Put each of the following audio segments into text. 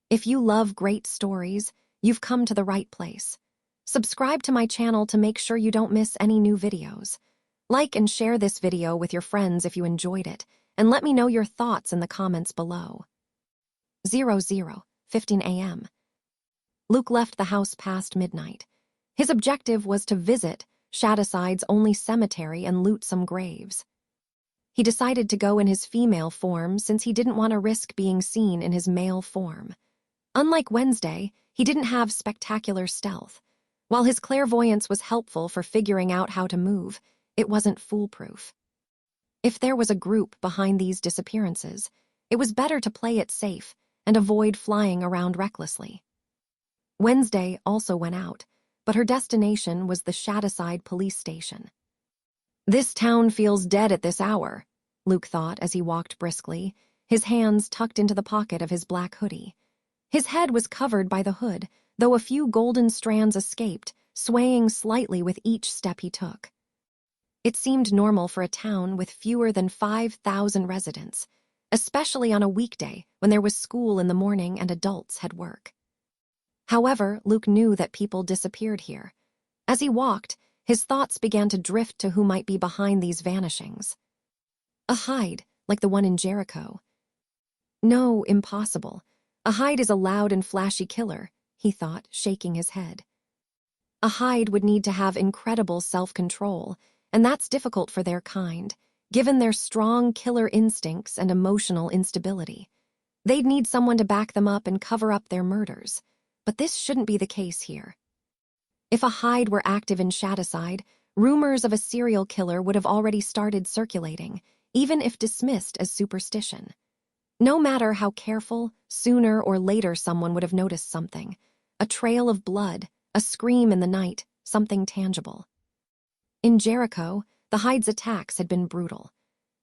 If you love great stories, you've come to the right place. Subscribe to my channel to make sure you don't miss any new videos. Like and share this video with your friends if you enjoyed it, and let me know your thoughts in the comments below. 00:15 a.m. Luke left the house past midnight. His objective was to visit Shadowside's only cemetery and loot some graves. He decided to go in his female form since he didn't want to risk being seen in his male form. Unlike Wednesday, he didn't have spectacular stealth. While his clairvoyance was helpful for figuring out how to move, it wasn't foolproof. If there was a group behind these disappearances, it was better to play it safe and avoid flying around recklessly. Wednesday also went out, but her destination was the Shadowside police station. This town feels dead at this hour, Luke thought as he walked briskly, his hands tucked into the pocket of his black hoodie. His head was covered by the hood, though a few golden strands escaped, swaying slightly with each step he took. It seemed normal for a town with fewer than 5,000 residents, especially on a weekday when there was school in the morning and adults had work. However, Luke knew that people disappeared here. As he walked, his thoughts began to drift to who might be behind these vanishings. A hide, like the one in Jericho. No, impossible. A hide is a loud and flashy killer, he thought, shaking his head. A hide would need to have incredible self-control, and that's difficult for their kind, given their strong killer instincts and emotional instability. They'd need someone to back them up and cover up their murders, but this shouldn't be the case here. If a hide were active in Shadowside, rumors of a serial killer would have already started circulating, even if dismissed as superstition. No matter how careful, sooner or later someone would have noticed something. A trail of blood, a scream in the night, something tangible. In Jericho, the hide's attacks had been brutal.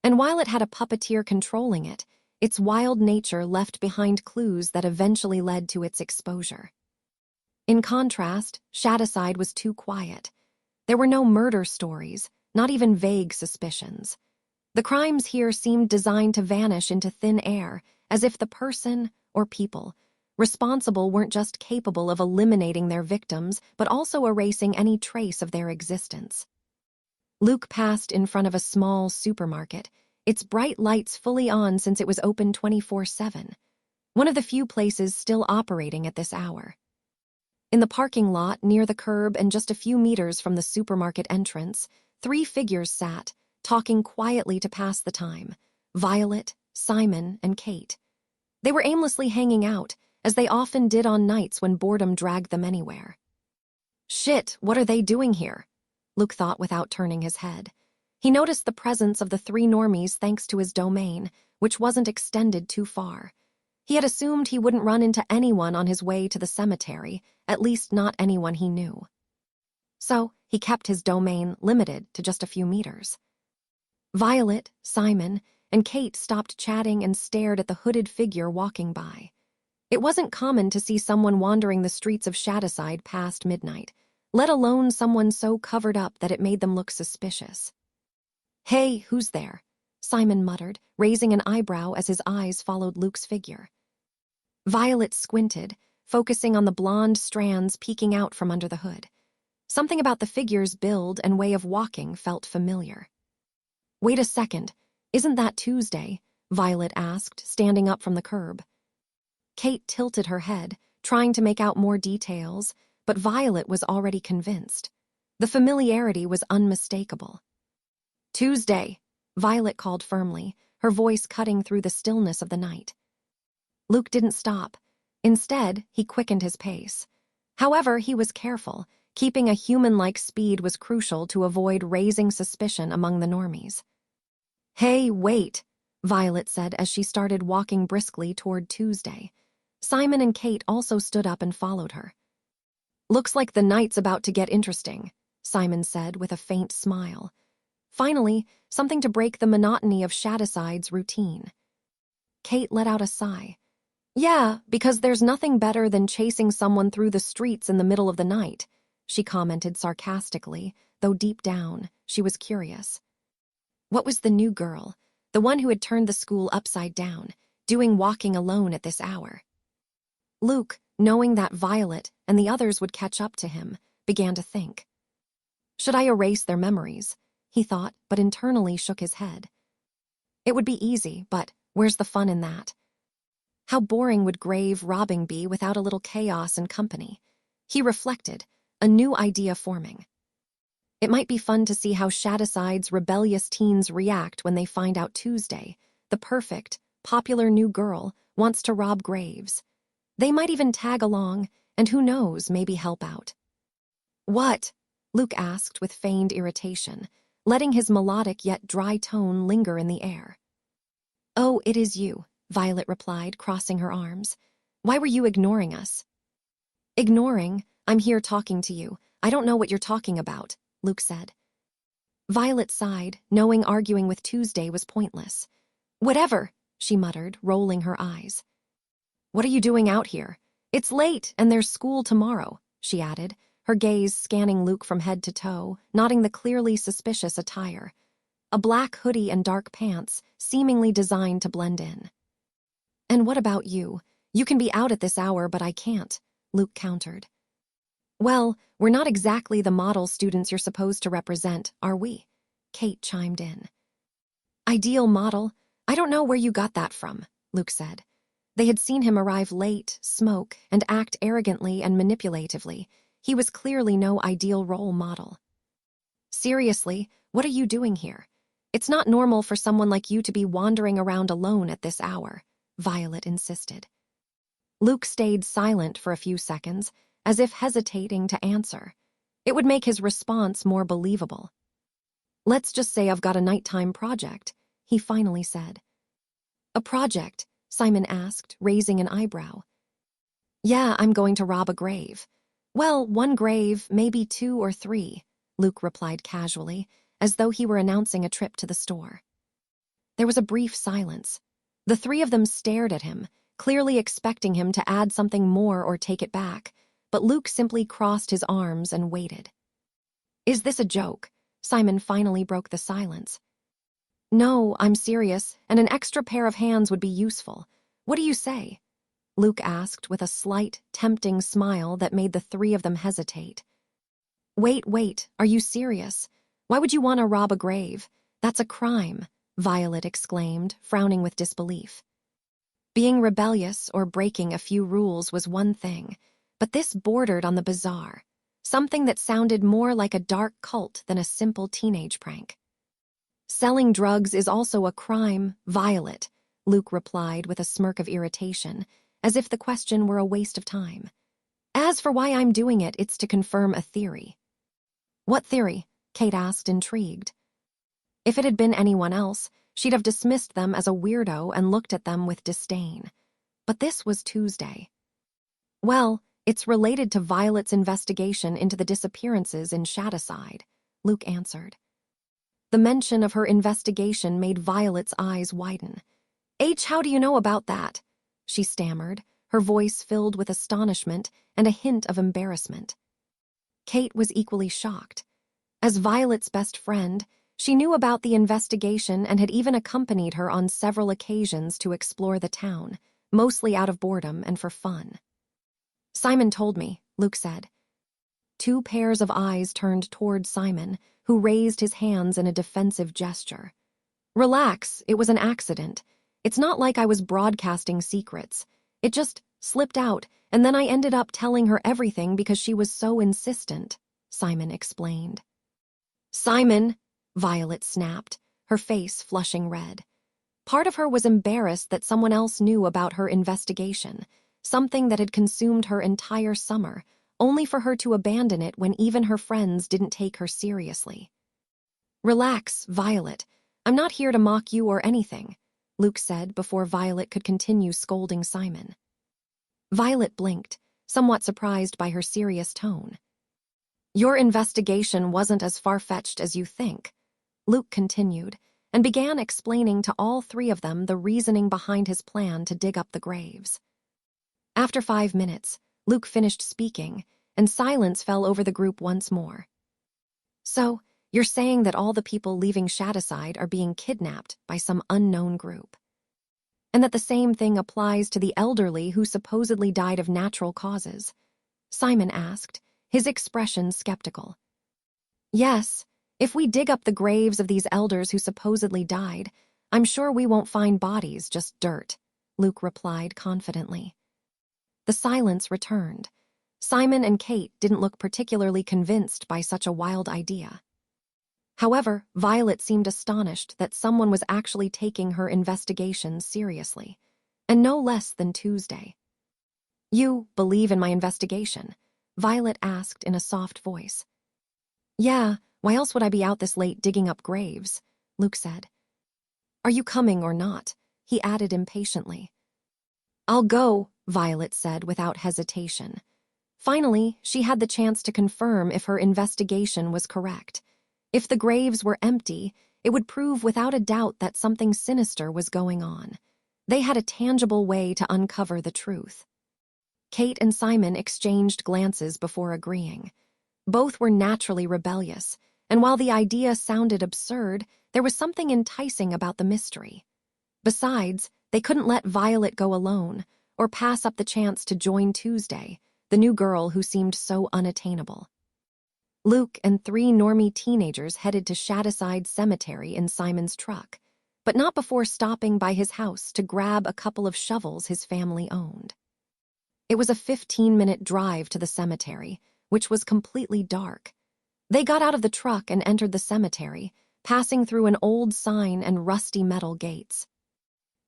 And while it had a puppeteer controlling it, its wild nature left behind clues that eventually led to its exposure. In contrast, Shadowside was too quiet. There were no murder stories, not even vague suspicions. The crimes here seemed designed to vanish into thin air, as if the person, or people, responsible weren't just capable of eliminating their victims, but also erasing any trace of their existence. Luke passed in front of a small supermarket, its bright lights fully on since it was open 24/7, one of the few places still operating at this hour. In the parking lot near the curb and just a few meters from the supermarket entrance, 3 figures sat, talking quietly to pass the time: Violet, Simon, and Kate. They were aimlessly hanging out, as they often did on nights when boredom dragged them anywhere. Shit, what are they doing here? Luke thought without turning his head. He noticed the presence of the 3 normies thanks to his domain, which wasn't extended too far. He had assumed he wouldn't run into anyone on his way to the cemetery, at least not anyone he knew. So, he kept his domain limited to just a few meters. Violet, Simon, and Kate stopped chatting and stared at the hooded figure walking by. It wasn't common to see someone wandering the streets of Shadowside past midnight, let alone someone so covered up that it made them look suspicious. "Hey, who's there?" Simon muttered, raising an eyebrow as his eyes followed Luke's figure. Violet squinted, focusing on the blonde strands peeking out from under the hood. Something about the figure's build and way of walking felt familiar. "Wait a second, isn't that Tuesday?" Violet asked, standing up from the curb. Kate tilted her head, trying to make out more details, but Violet was already convinced. The familiarity was unmistakable. "Tuesday," Violet called firmly, her voice cutting through the stillness of the night. Luke didn't stop. Instead, he quickened his pace. However, he was careful. Keeping a human-like speed was crucial to avoid raising suspicion among the normies. "Hey, wait," Violet said as she started walking briskly toward Tuesday. Simon and Kate also stood up and followed her. "Looks like the night's about to get interesting," Simon said with a faint smile. Finally, something to break the monotony of Shadowside's routine. Kate let out a sigh. "Yeah, because there's nothing better than chasing someone through the streets in the middle of the night," she commented sarcastically, though deep down, she was curious. What was the new girl, the one who had turned the school upside down, doing walking alone at this hour? Luke, knowing that Violet and the others would catch up to him, began to think. Should I erase their memories? He thought, but internally shook his head. It would be easy, but where's the fun in that? How boring would grave robbing be without a little chaos and company? He reflected, a new idea forming. It might be fun to see how Shadowside's rebellious teens react when they find out Tuesday, the perfect, popular new girl, wants to rob graves. They might even tag along, and who knows, maybe help out. What? Luke asked with feigned irritation, letting his melodic yet dry tone linger in the air. Oh, it is you, Violet replied, crossing her arms. Why were you ignoring us? Ignoring? I'm here talking to you. I don't know what you're talking about, Luke said. Violet sighed, knowing arguing with Tuesday was pointless. Whatever, she muttered, rolling her eyes. What are you doing out here? It's late, and there's school tomorrow, she added, her gaze scanning Luke from head to toe, noting the clearly suspicious attire. A black hoodie and dark pants, seemingly designed to blend in. And what about you? You can be out at this hour, but I can't, Luke countered. Well, we're not exactly the model students you're supposed to represent, are we? Kate chimed in. Ideal model? I don't know where you got that from, Luke said. They had seen him arrive late, smoke, and act arrogantly and manipulatively. He was clearly no ideal role model. Seriously, what are you doing here? It's not normal for someone like you to be wandering around alone at this hour, Violet insisted. Luke stayed silent for a few seconds, as if hesitating to answer. It would make his response more believable. Let's just say I've got a nighttime project, he finally said. A project? Simon asked, raising an eyebrow. Yeah, I'm going to rob a grave. Well, one grave, maybe 2 or 3, Luke replied casually, as though he were announcing a trip to the store. There was a brief silence. The 3 of them stared at him, clearly expecting him to add something more or take it back, but Luke simply crossed his arms and waited. Is this a joke? Simon finally broke the silence. No, I'm serious, and an extra pair of hands would be useful. What do you say? Luke asked with a slight, tempting smile that made the 3 of them hesitate. Wait, are you serious? Why would you want to rob a grave? That's a crime, Violet exclaimed, frowning with disbelief. Being rebellious or breaking a few rules was one thing, but this bordered on the bizarre, something that sounded more like a dark cult than a simple teenage prank. Selling drugs is also a crime, Violet, Luke replied with a smirk of irritation, as if the question were a waste of time. As for why I'm doing it, it's to confirm a theory. What theory? Kate asked, intrigued. If it had been anyone else, she'd have dismissed them as a weirdo and looked at them with disdain. But this was Tuesday. Well, it's related to Violet's investigation into the disappearances in Shadowside, Luke answered. The mention of her investigation made Violet's eyes widen. How do you know about that? She stammered, her voice filled with astonishment and a hint of embarrassment. Kate was equally shocked. As Violet's best friend, she knew about the investigation and had even accompanied her on several occasions to explore the town, mostly out of boredom and for fun. Simon told me, Luke said. 2 pairs of eyes turned toward Simon, who raised his hands in a defensive gesture. Relax, it was an accident. It's not like I was broadcasting secrets. It just slipped out, and then I ended up telling her everything because she was so insistent, Simon explained. Simon, Violet snapped, her face flushing red. Part of her was embarrassed that someone else knew about her investigation, something that had consumed her entire summer, only for her to abandon it when even her friends didn't take her seriously. Relax, Violet. I'm not here to mock you or anything, Luke said before Violet could continue scolding Simon. Violet blinked, somewhat surprised by her serious tone. Your investigation wasn't as far-fetched as you think, Luke continued, and began explaining to all 3 of them the reasoning behind his plan to dig up the graves. After 5 minutes, Luke finished speaking, and silence fell over the group once more. So, you're saying that all the people leaving Shadowside are being kidnapped by some unknown group. and that the same thing applies to the elderly who supposedly died of natural causes? Simon asked, his expression skeptical. Yes, if we dig up the graves of these elders who supposedly died, I'm sure we won't find bodies, just dirt, Luke replied confidently. The silence returned. Simon and Kate didn't look particularly convinced by such a wild idea. However, Violet seemed astonished that someone was actually taking her investigation seriously, and no less than Tuesday. You believe in my investigation? Violet asked in a soft voice. Yeah, why else would I be out this late digging up graves? Luke said. Are you coming or not? He added impatiently. I'll go, Violet said without hesitation. Finally, she had the chance to confirm if her investigation was correct. If the graves were empty, it would prove without a doubt that something sinister was going on. They had a tangible way to uncover the truth. Kate and Simon exchanged glances before agreeing. Both were naturally rebellious, and while the idea sounded absurd, there was something enticing about the mystery. Besides, they couldn't let Violet go alone, or pass up the chance to join Tuesday, the new girl who seemed so unattainable. Luke and 3 normie teenagers headed to Shadyside Cemetery in Simon's truck, but not before stopping by his house to grab a couple of shovels his family owned. It was a 15-minute drive to the cemetery, which was completely dark. They got out of the truck and entered the cemetery, passing through an old sign and rusty metal gates.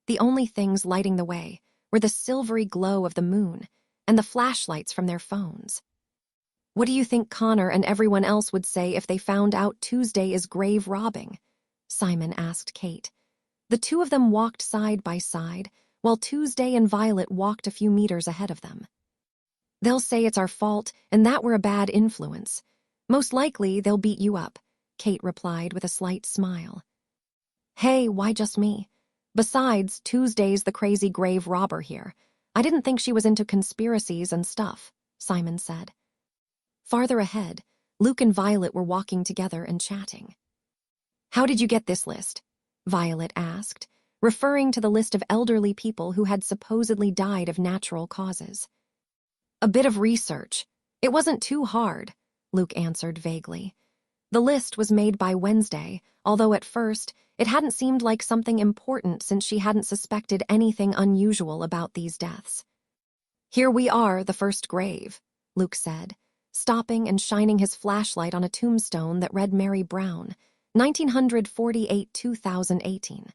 The only things lighting the way were the silvery glow of the moon and the flashlights from their phones. What do you think Connor and everyone else would say if they found out Tuesday is grave robbing? Simon asked Kate. The two of them walked side by side, while Tuesday and Violet walked a few meters ahead of them. They'll say it's our fault and that we're a bad influence. Most likely they'll beat you up, Kate replied with a slight smile. Hey, why just me? Besides, Tuesday's the crazy grave robber here. I didn't think she was into conspiracies and stuff, Simon said. Farther ahead, Luke and Violet were walking together and chatting. How did you get this list? Violet asked, referring to the list of elderly people who had supposedly died of natural causes. A bit of research. It wasn't too hard, Luke answered vaguely. The list was made by Wednesday, although at first it hadn't seemed like something important since she hadn't suspected anything unusual about these deaths. Here we are, the first grave, Luke said, stopping and shining his flashlight on a tombstone that read Mary Brown, 1948-2018.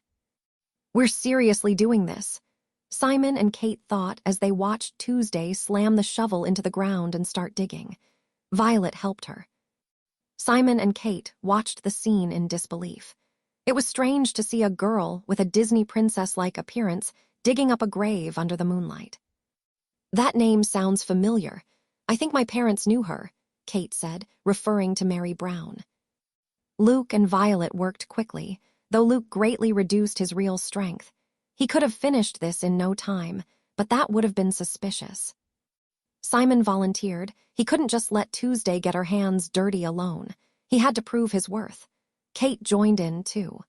We're seriously doing this, Simon and Kate thought as they watched Tuesday slam the shovel into the ground and start digging. Violet helped her. Simon and Kate watched the scene in disbelief. It was strange to see a girl with a Disney princess-like appearance digging up a grave under the moonlight. That name sounds familiar. I think my parents knew her, Kate said, referring to Mary Brown. Luke and Violet worked quickly, though Luke greatly reduced his real strength. He could have finished this in no time, but that would have been suspicious. Simon volunteered. He couldn't just let Tuesday get her hands dirty alone. He had to prove his worth. Kate joined in, too.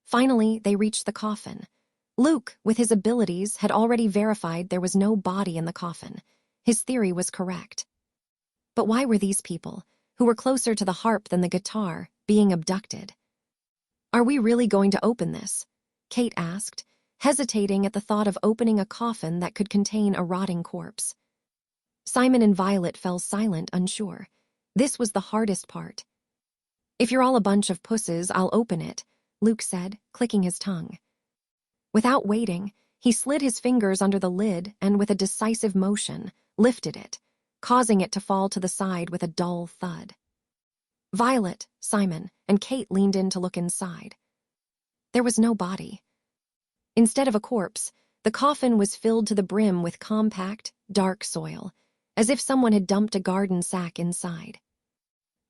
Finally, they reached the coffin. Luke, with his abilities, had already verified there was no body in the coffin. His theory was correct. But why were these people, who were closer to the harp than the guitar, being abducted? Are we really going to open this? Kate asked, hesitating at the thought of opening a coffin that could contain a rotting corpse. Simon and Violet fell silent, unsure. This was the hardest part. If you're all a bunch of pusses, I'll open it, Luke said, clicking his tongue. Without waiting, he slid his fingers under the lid and, with a decisive motion, lifted it, causing it to fall to the side with a dull thud. Violet, Simon, and Kate leaned in to look inside. There was no body. Instead of a corpse, the coffin was filled to the brim with compact, dark soil, as if someone had dumped a garden sack inside.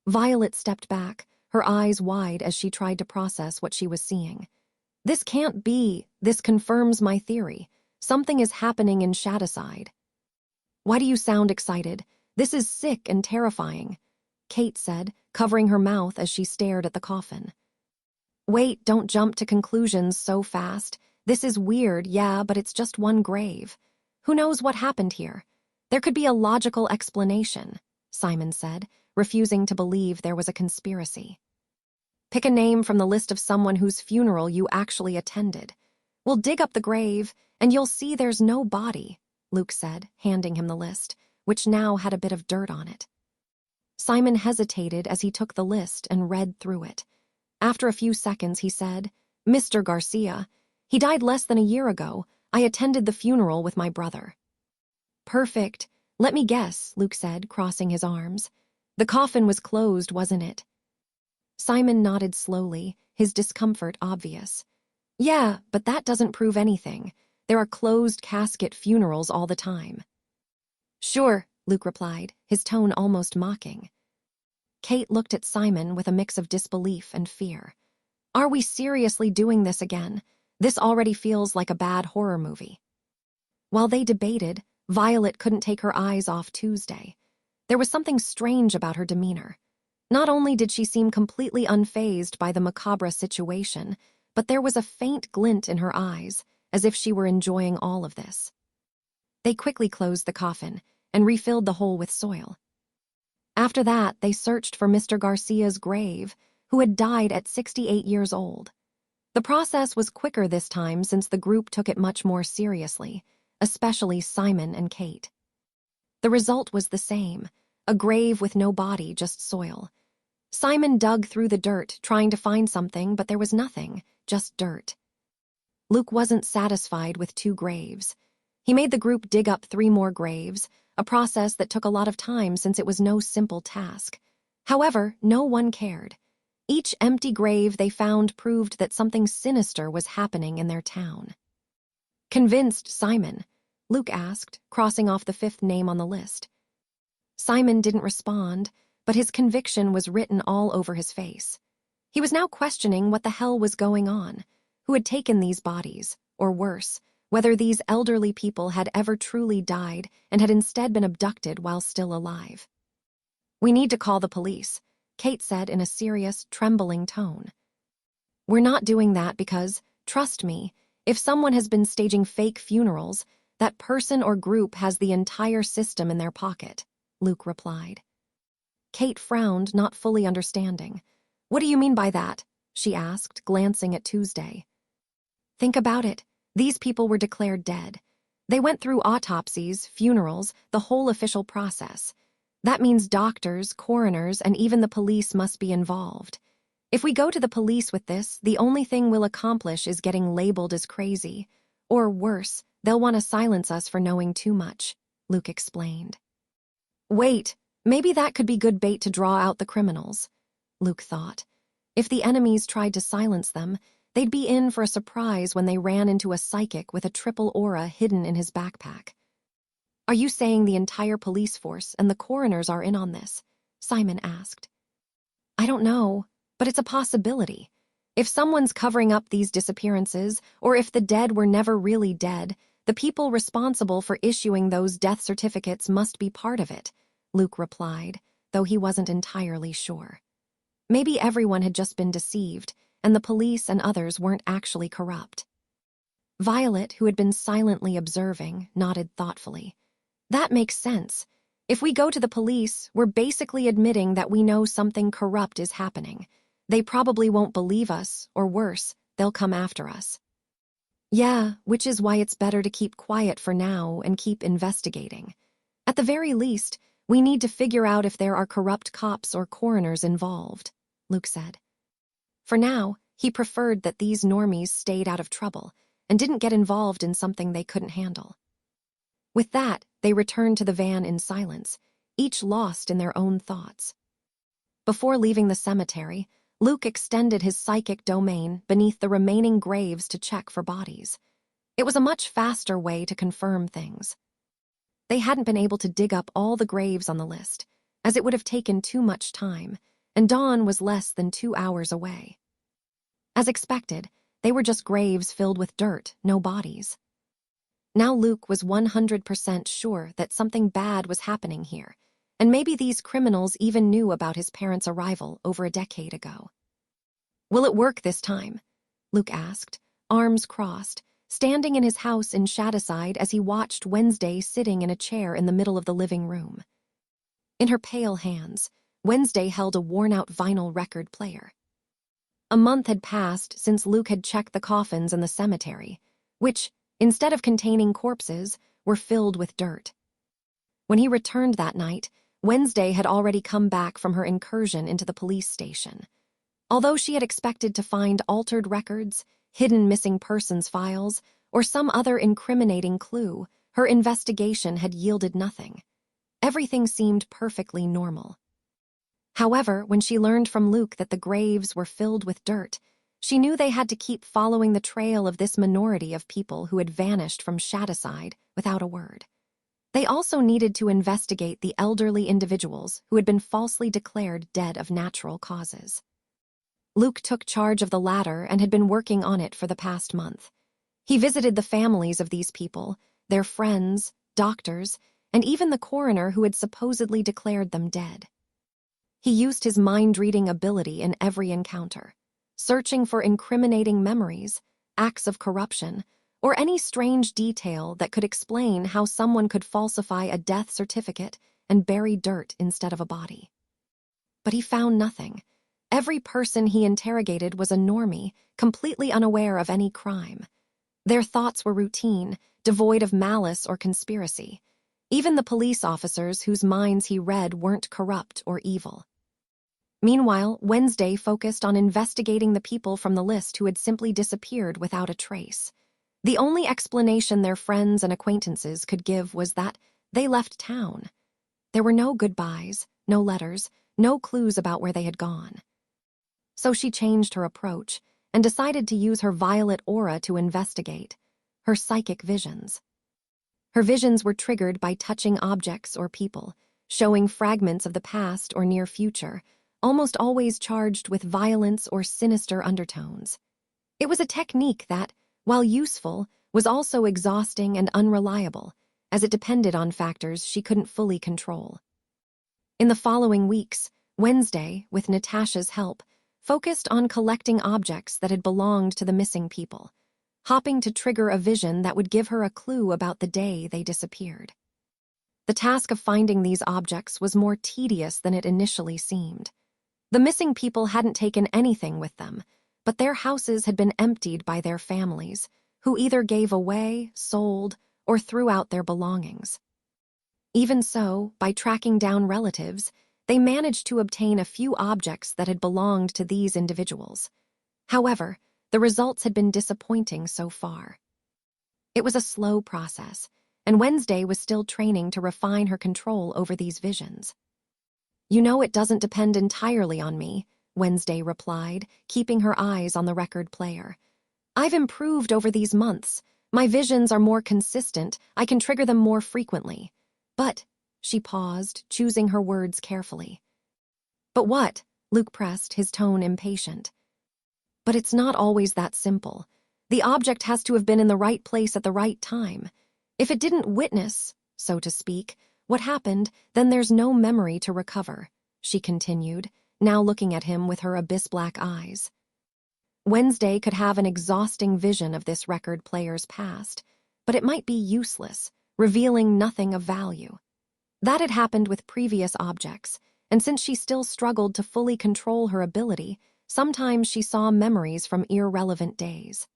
Violet stepped back, her eyes wide as she tried to process what she was seeing. This can't be. This confirms my theory. Something is happening in Shadyside. Why do you sound excited? This is sick and terrifying, Kate said, covering her mouth as she stared at the coffin. Wait, don't jump to conclusions so fast. This is weird, yeah, but it's just one grave. Who knows what happened here? There could be a logical explanation, Simon said, refusing to believe there was a conspiracy. Pick a name from the list of someone whose funeral you actually attended. We'll dig up the grave, and you'll see there's no body, Luke said, handing him the list, which now had a bit of dirt on it. Simon hesitated as he took the list and read through it. After a few seconds, he said, "Mr. Garcia. He died less than a year ago. I attended the funeral with my brother." "Perfect. Let me guess," Luke said, crossing his arms. "The coffin was closed, wasn't it?" Simon nodded slowly, his discomfort obvious. "Yeah, but that doesn't prove anything. There are closed casket funerals all the time." "Sure," Luke replied, his tone almost mocking. Kate looked at Simon with a mix of disbelief and fear. "Are we seriously doing this again? This already feels like a bad horror movie." While they debated, Violet couldn't take her eyes off Tuesday. There was something strange about her demeanor. Not only did she seem completely unfazed by the macabre situation, but there was a faint glint in her eyes, as if she were enjoying all of this. They quickly closed the coffin and refilled the hole with soil. After that, they searched for Mr. Garcia's grave, who had died at 68 years old. The process was quicker this time since the group took it much more seriously, especially Simon and Kate. The result was the same, a grave with no body, just soil. Simon dug through the dirt, trying to find something, but there was nothing, just dirt. Luke wasn't satisfied with 2 graves. He made the group dig up 3 more graves, a process that took a lot of time since it was no simple task. However, no one cared. Each empty grave they found proved that something sinister was happening in their town. "Convinced, Simon?" Luke asked, crossing off the 5th name on the list. Simon didn't respond, but his conviction was written all over his face. He was now questioning what the hell was going on, who had taken these bodies, or worse, whether these elderly people had ever truly died and had instead been abducted while still alive. "We need to call the police," Kate said in a serious, trembling tone. "We're not doing that because, trust me, if someone has been staging fake funerals, that person or group has the entire system in their pocket," Luke replied. Kate frowned, not fully understanding. "What do you mean by that?" she asked, glancing at Tuesday. "Think about it. These people were declared dead. They went through autopsies, funerals, the whole official process. That means doctors, coroners, and even the police must be involved. If we go to the police with this, the only thing we'll accomplish is getting labeled as crazy. Or worse, they'll want to silence us for knowing too much," Luke explained. "Wait, maybe that could be good bait to draw out the criminals," Luke thought. If the enemies tried to silence them, they'd be in for a surprise when they ran into a psychic with a triple aura hidden in his backpack. "Are you saying the entire police force and the coroners are in on this?" Simon asked. "I don't know, but it's a possibility. If someone's covering up these disappearances, or if the dead were never really dead, the people responsible for issuing those death certificates must be part of it," Luke replied, though he wasn't entirely sure. Maybe everyone had just been deceived, and the police and others weren't actually corrupt. Violet, who had been silently observing, nodded thoughtfully. "That makes sense. If we go to the police, we're basically admitting that we know something corrupt is happening. They probably won't believe us, or worse, they'll come after us." "Yeah, which is why it's better to keep quiet for now and keep investigating. At the very least, we need to figure out if there are corrupt cops or coroners involved," Luke said. For now, he preferred that these normies stayed out of trouble and didn't get involved in something they couldn't handle. With that, they returned to the van in silence, each lost in their own thoughts. Before leaving the cemetery, Luke extended his psychic domain beneath the remaining graves to check for bodies. It was a much faster way to confirm things. They hadn't been able to dig up all the graves on the list, as it would have taken too much time, and dawn was less than 2 hours away. As expected, they were just graves filled with dirt, no bodies. Now Luke was 100% sure that something bad was happening here, and maybe these criminals even knew about his parents' arrival over a decade ago. "Will it work this time?" Luke asked, arms crossed, standing in his house in Shadyside as he watched Wednesday sitting in a chair in the middle of the living room. In her pale hands, Wednesday held a worn-out vinyl record player. A month had passed since Luke had checked the coffins in the cemetery, which, instead of containing corpses, were filled with dirt. When he returned that night, Wednesday had already come back from her incursion into the police station. Although she had expected to find altered records, hidden missing persons files, or some other incriminating clue, her investigation had yielded nothing. Everything seemed perfectly normal. However, when she learned from Luke that the graves were filled with dirt, she knew they had to keep following the trail of this minority of people who had vanished from Shadyside without a word. They also needed to investigate the elderly individuals who had been falsely declared dead of natural causes. Luke took charge of the latter and had been working on it for the past month. He visited the families of these people, their friends, doctors, and even the coroner who had supposedly declared them dead. He used his mind-reading ability in every encounter, searching for incriminating memories, acts of corruption, or any strange detail that could explain how someone could falsify a death certificate and bury dirt instead of a body. But he found nothing. Every person he interrogated was a normie, completely unaware of any crime. Their thoughts were routine, devoid of malice or conspiracy. Even the police officers whose minds he read weren't corrupt or evil. Meanwhile, Wednesday focused on investigating the people from the list who had simply disappeared without a trace. The only explanation their friends and acquaintances could give was that they left town. There were no goodbyes, no letters, no clues about where they had gone. So she changed her approach and decided to use her violet aura to investigate, her psychic visions. Her visions were triggered by touching objects or people, showing fragments of the past or near future, almost always charged with violence or sinister undertones. It was a technique that, while useful, was also exhausting and unreliable, as it depended on factors she couldn't fully control. In the following weeks, Wednesday, with Natasha's help, focused on collecting objects that had belonged to the missing people, hoping to trigger a vision that would give her a clue about the day they disappeared. The task of finding these objects was more tedious than it initially seemed. The missing people hadn't taken anything with them, but their houses had been emptied by their families, who either gave away, sold, or threw out their belongings. Even so, by tracking down relatives, they managed to obtain a few objects that had belonged to these individuals. However, the results had been disappointing so far. It was a slow process, and Wednesday was still training to refine her control over these visions. "You know it doesn't depend entirely on me," Wednesday replied, keeping her eyes on the record player. "I've improved over these months. My visions are more consistent, I can trigger them more frequently. But," she paused, choosing her words carefully. "But what?" Luke pressed, his tone impatient. "But it's not always that simple. The object has to have been in the right place at the right time. If it didn't witness, so to speak, what happened, then there's no memory to recover," she continued, now looking at him with her abyss-black eyes. Wednesday could have an exhausting vision of this record player's past, but it might be useless, revealing nothing of value. That had happened with previous objects, and since she still struggled to fully control her ability, sometimes she saw memories from irrelevant days.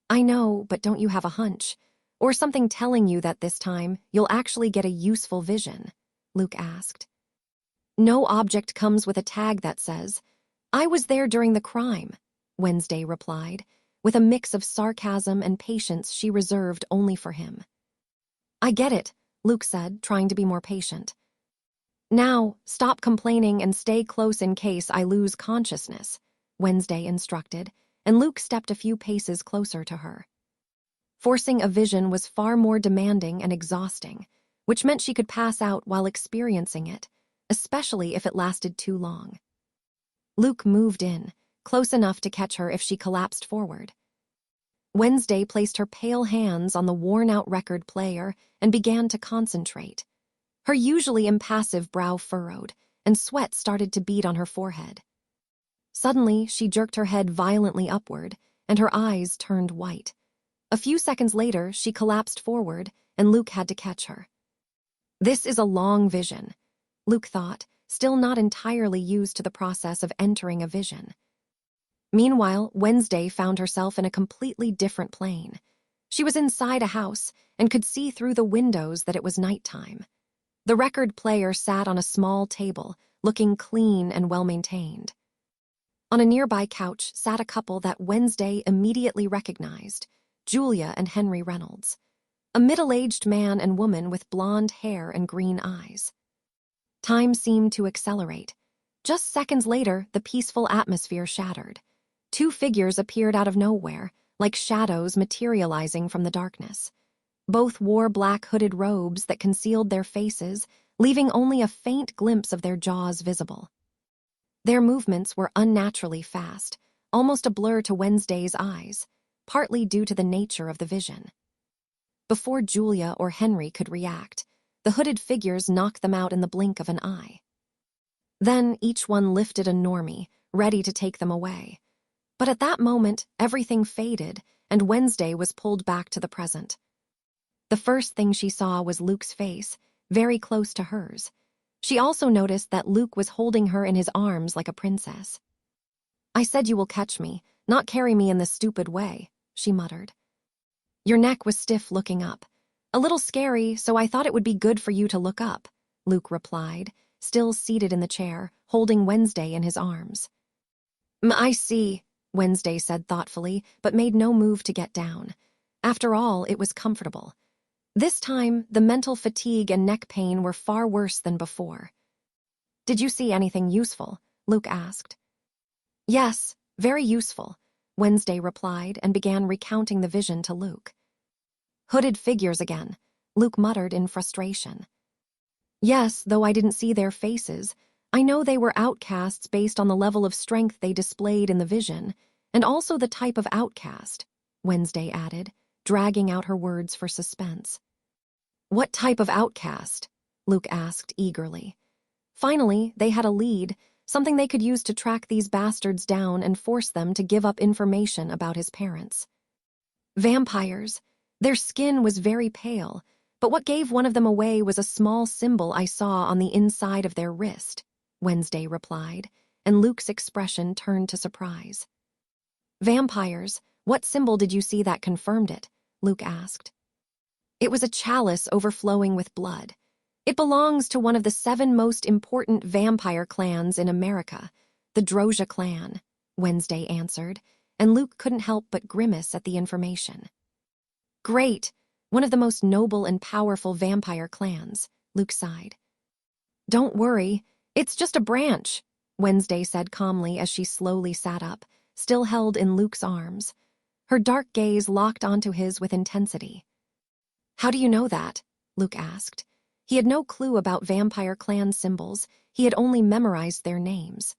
"I know, but don't you have a hunch? Or something telling you that this time you'll actually get a useful vision?" Luke asked. "No object comes with a tag that says, 'I was there during the crime,'" Wednesday replied, with a mix of sarcasm and patience she reserved only for him. "I get it," Luke said, trying to be more patient. "Now, stop complaining and stay close in case I lose consciousness," Wednesday instructed, and Luke stepped a few paces closer to her. Forcing a vision was far more demanding and exhausting, which meant she could pass out while experiencing it, especially if it lasted too long. Luke moved in, close enough to catch her if she collapsed forward. Wednesday placed her pale hands on the worn-out record player and began to concentrate. Her usually impassive brow furrowed, and sweat started to bead on her forehead. Suddenly, she jerked her head violently upward, and her eyes turned white. A few seconds later, she collapsed forward, and Luke had to catch her. This is a long vision, Luke thought, still not entirely used to the process of entering a vision. Meanwhile, Wednesday found herself in a completely different plane. She was inside a house and could see through the windows that it was nighttime. The record player sat on a small table, looking clean and well-maintained. On a nearby couch sat a couple that Wednesday immediately recognized, Julia and Henry Reynolds, a middle-aged man and woman with blonde hair and green eyes. Time seemed to accelerate. Just seconds later, the peaceful atmosphere shattered. Two figures appeared out of nowhere, like shadows materializing from the darkness. Both wore black hooded robes that concealed their faces, leaving only a faint glimpse of their jaws visible. Their movements were unnaturally fast, almost a blur to Wednesday's eyes, partly due to the nature of the vision. Before Julia or Henry could react, the hooded figures knocked them out in the blink of an eye. Then each one lifted a normie, ready to take them away. But at that moment, everything faded, and Wednesday was pulled back to the present. The first thing she saw was Luke's face, very close to hers. She also noticed that Luke was holding her in his arms like a princess. "I said you will catch me, not carry me in this stupid way," she muttered. "Your neck was stiff looking up. A little scary, so I thought it would be good for you to look up," Luke replied, still seated in the chair, holding Wednesday in his arms. "I see," Wednesday said thoughtfully, but made no move to get down. After all, it was comfortable. This time, the mental fatigue and neck pain were far worse than before. "Did you see anything useful?" Luke asked. "Yes, very useful," Wednesday replied and began recounting the vision to Luke. "Hooded figures again," Luke muttered in frustration. "Yes, though I didn't see their faces. I know they were outcasts based on the level of strength they displayed in the vision, and also the type of outcast," Wednesday added, dragging out her words for suspense. "What type of outcast?" Luke asked eagerly. Finally, they had a lead, something they could use to track these bastards down and force them to give up information about his parents. "Vampires. Their skin was very pale, but what gave one of them away was a small symbol I saw on the inside of their wrist," Wednesday replied, and Luke's expression turned to surprise. "Vampires. What symbol did you see that confirmed it?" Luke asked. "It was a chalice overflowing with blood. It belongs to one of the 7 most important vampire clans in America, the Drozhia clan," Wednesday answered, and Luke couldn't help but grimace at the information. "Great, one of the most noble and powerful vampire clans," Luke sighed. "Don't worry, it's just a branch," Wednesday said calmly as she slowly sat up, still held in Luke's arms. Her dark gaze locked onto his with intensity. "How do you know that?" Luke asked. He had no clue about vampire clan symbols, he had only memorized their names.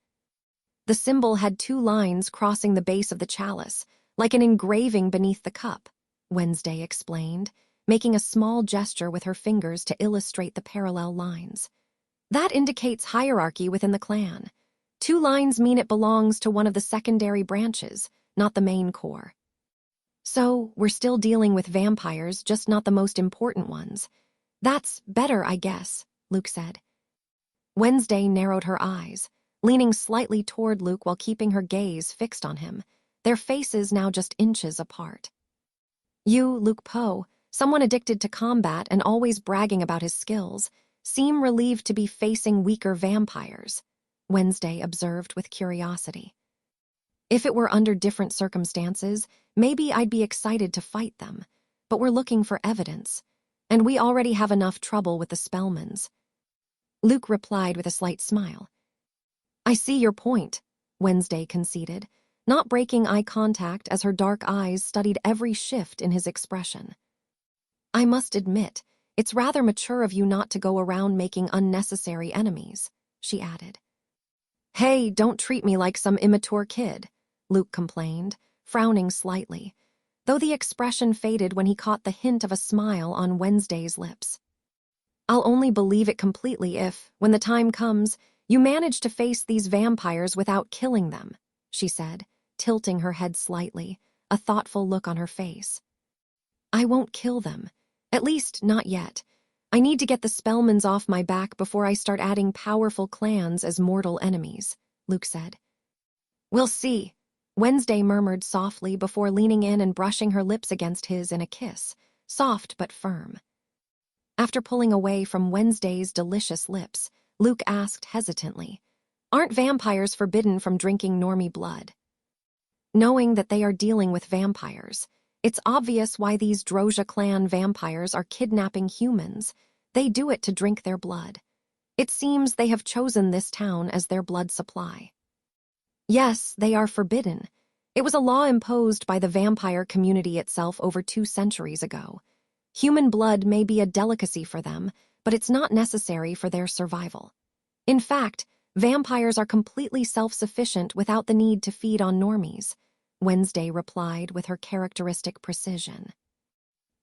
"The symbol had 2 lines crossing the base of the chalice, like an engraving beneath the cup," Wednesday explained, making a small gesture with her fingers to illustrate the parallel lines. "That indicates hierarchy within the clan. 2 lines mean it belongs to one of the secondary branches, not the main core. So, we're still dealing with vampires, just not the most important ones. That's better, I guess," Luke said. Wednesday narrowed her eyes, leaning slightly toward Luke while keeping her gaze fixed on him, their faces now just inches apart. "You, Luke Poe, someone addicted to combat and always bragging about his skills, seem relieved to be facing weaker vampires," Wednesday observed with curiosity. "If it were under different circumstances, maybe I'd be excited to fight them, but we're looking for evidence, and we already have enough trouble with the Spellmans." Luke replied with a slight smile. "I see your point," Wednesday conceded, not breaking eye contact as her dark eyes studied every shift in his expression. "I must admit, it's rather mature of you not to go around making unnecessary enemies," she added. "Hey, don't treat me like some immature kid," Luke complained, frowning slightly, though the expression faded when he caught the hint of a smile on Wednesday's lips. "I'll only believe it completely if, when the time comes, you manage to face these vampires without killing them," she said, tilting her head slightly, a thoughtful look on her face. I won't kill them. At least, not yet. I need to get the Spellmans off my back before I start adding powerful clans as mortal enemies, Luke said. We'll see, Wednesday murmured softly before leaning in and brushing her lips against his in a kiss, soft but firm. After pulling away from Wednesday's delicious lips, Luke asked hesitantly, Aren't vampires forbidden from drinking normie blood? Knowing that they are dealing with vampires, it's obvious why these Drozhia clan vampires are kidnapping humans. They do it to drink their blood. It seems they have chosen this town as their blood supply. Yes, they are forbidden. It was a law imposed by the vampire community itself over 2 centuries ago. Human blood may be a delicacy for them, but it's not necessary for their survival. In fact, vampires are completely self-sufficient without the need to feed on normies, Wednesday replied with her characteristic precision.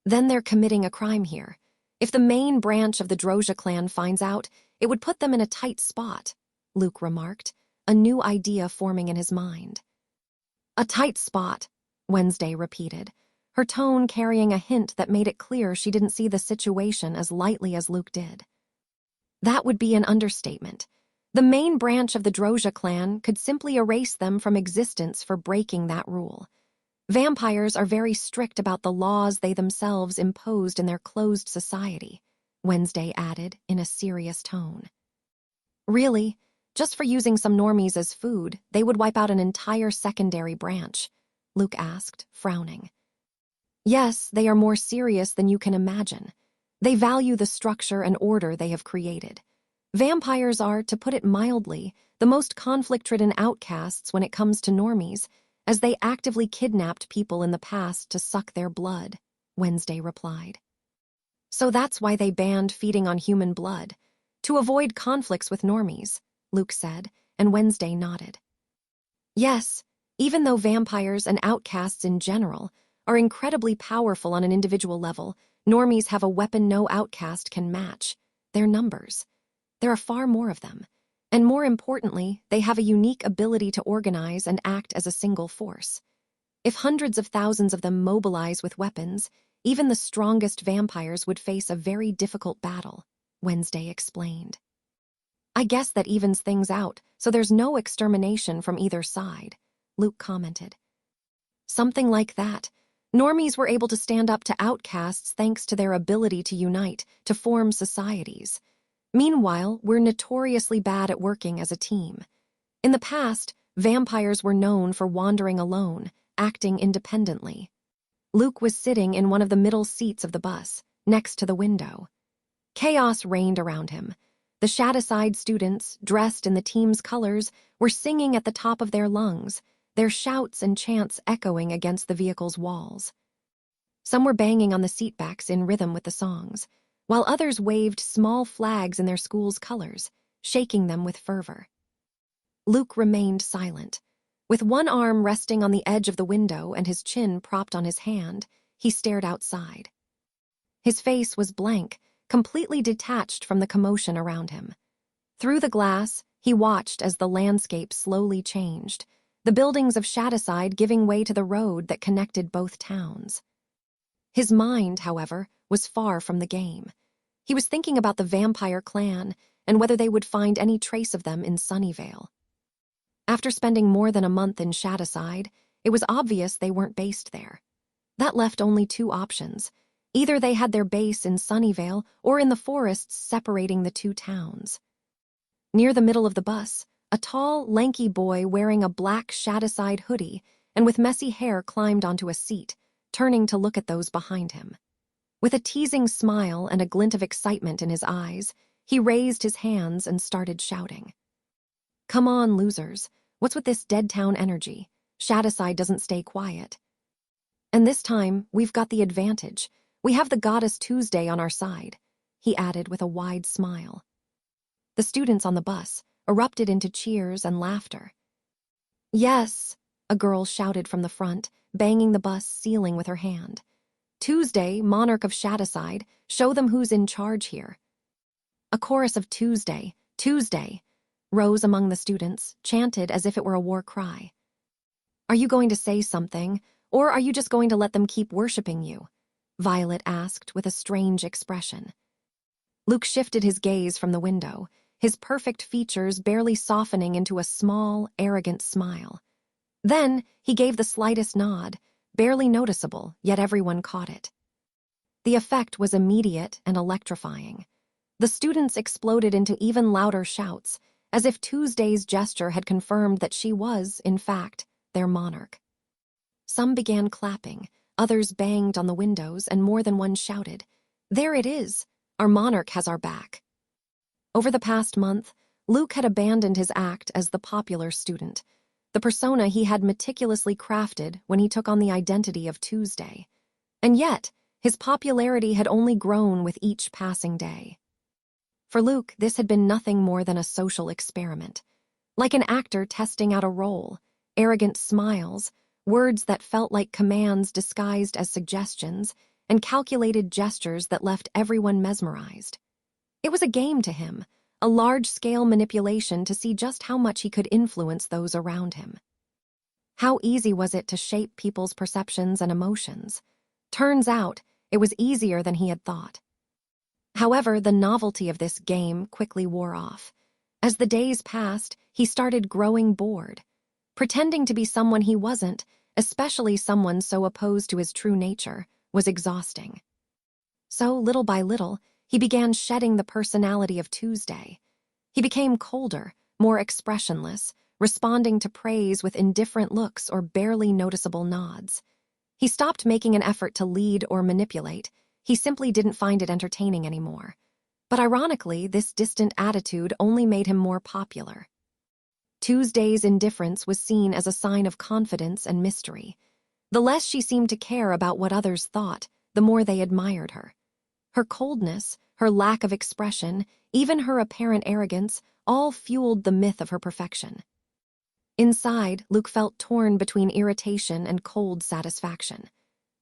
Then they're committing a crime here. If the main branch of the Drozhia clan finds out, it would put them in a tight spot, Luke remarked, a new idea forming in his mind. A tight spot, Wednesday repeated, her tone carrying a hint that made it clear she didn't see the situation as lightly as Luke did. That would be an understatement. The main branch of the Drozhia clan could simply erase them from existence for breaking that rule. Vampires are very strict about the laws they themselves imposed in their closed society, Wednesday added in a serious tone. Really, just for using some normies as food, they would wipe out an entire secondary branch, Luke asked, frowning. Yes, they are more serious than you can imagine. They value the structure and order they have created. Vampires are, to put it mildly, the most conflict-ridden outcasts when it comes to normies, as they actively kidnapped people in the past to suck their blood, Wednesday replied. So that's why they banned feeding on human blood, to avoid conflicts with normies, Luke said, and Wednesday nodded. Yes, even though vampires and outcasts in general are incredibly powerful on an individual level, normies have a weapon no outcast can match: their numbers. There are far more of them, and more importantly, they have a unique ability to organize and act as a single force. If hundreds of thousands of them mobilize with weapons, even the strongest vampires would face a very difficult battle, Wednesday explained. I guess that evens things out, so there's no extermination from either side, Luke commented. Something like that. Normies were able to stand up to outcasts thanks to their ability to unite, to form societies. Meanwhile, we're notoriously bad at working as a team. In the past, vampires were known for wandering alone, acting independently. Luke was sitting in one of the middle seats of the bus, next to the window. Chaos reigned around him. The Shadowside students, dressed in the team's colors, were singing at the top of their lungs, their shouts and chants echoing against the vehicle's walls. Some were banging on the seatbacks in rhythm with the songs, while others waved small flags in their school's colors, shaking them with fervor. Luke remained silent. With one arm resting on the edge of the window and his chin propped on his hand, he stared outside. His face was blank, completely detached from the commotion around him. Through the glass, he watched as the landscape slowly changed, the buildings of Shadowside giving way to the road that connected both towns. His mind, however, was far from the game. He was thinking about the vampire clan and whether they would find any trace of them in Sunnyvale. After spending more than a month in Shadowside, it was obvious they weren't based there. That left only 2 options. Either they had their base in Sunnyvale or in the forests separating the 2 towns. Near the middle of the bus, a tall, lanky boy wearing a black Shadowside hoodie and with messy hair climbed onto a seat, turning to look at those behind him. With a teasing smile and a glint of excitement in his eyes, he raised his hands and started shouting. Come on, losers. What's with this dead town energy? Shadowside doesn't stay quiet. And this time, we've got the advantage. We have the goddess Tuesday on our side, he added with a wide smile. The students on the bus erupted into cheers and laughter. Yes, a girl shouted from the front, banging the bus ceiling with her hand. Tuesday, monarch of Shadowside, show them who's in charge here. A chorus of Tuesday, Tuesday, rose among the students, chanted as if it were a war cry. Are you going to say something, or are you just going to let them keep worshipping you? Violet asked with a strange expression. Luke shifted his gaze from the window, his perfect features barely softening into a small, arrogant smile. Then he gave the slightest nod, barely noticeable, yet everyone caught it. The effect was immediate and electrifying. The students exploded into even louder shouts, as if Tuesday's gesture had confirmed that she was, in fact, their monarch. Some began clapping, others banged on the windows, and more than one shouted, "There it is! Our monarch has our back." Over the past month, Luke had abandoned his act as the popular student, the persona he had meticulously crafted when he took on the identity of Tuesday. And yet, his popularity had only grown with each passing day. For Luke, this had been nothing more than a social experiment. Like an actor testing out a role, arrogant smiles, words that felt like commands disguised as suggestions, and calculated gestures that left everyone mesmerized. It was a game to him, a large-scale manipulation to see just how much he could influence those around him. How easy was it to shape people's perceptions and emotions? Turns out, it was easier than he had thought. However, the novelty of this game quickly wore off. As the days passed, he started growing bored. Pretending to be someone he wasn't, especially someone so opposed to his true nature, was exhausting. So, little by little, he began shedding the personality of Tuesday. He became colder, more expressionless, responding to praise with indifferent looks or barely noticeable nods. He stopped making an effort to lead or manipulate. He simply didn't find it entertaining anymore. But ironically, this distant attitude only made him more popular. Tuesday's indifference was seen as a sign of confidence and mystery. The less she seemed to care about what others thought, the more they admired her. Her coldness, her lack of expression, even her apparent arrogance, all fueled the myth of her perfection. Inside, Luke felt torn between irritation and cold satisfaction.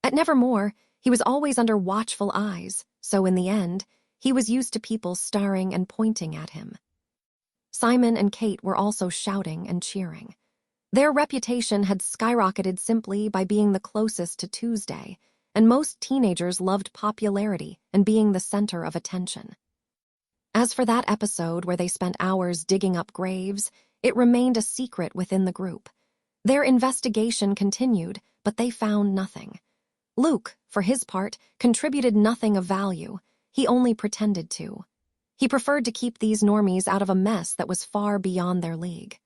At Nevermore, he was always under watchful eyes, so in the end, he was used to people staring and pointing at him. Simon and Kate were also shouting and cheering. Their reputation had skyrocketed simply by being the closest to Tuesday, and most teenagers loved popularity and being the center of attention. As for that episode where they spent hours digging up graves, it remained a secret within the group. Their investigation continued, but they found nothing. Luke, for his part, contributed nothing of value. He only pretended to. He preferred to keep these normies out of a mess that was far beyond their league.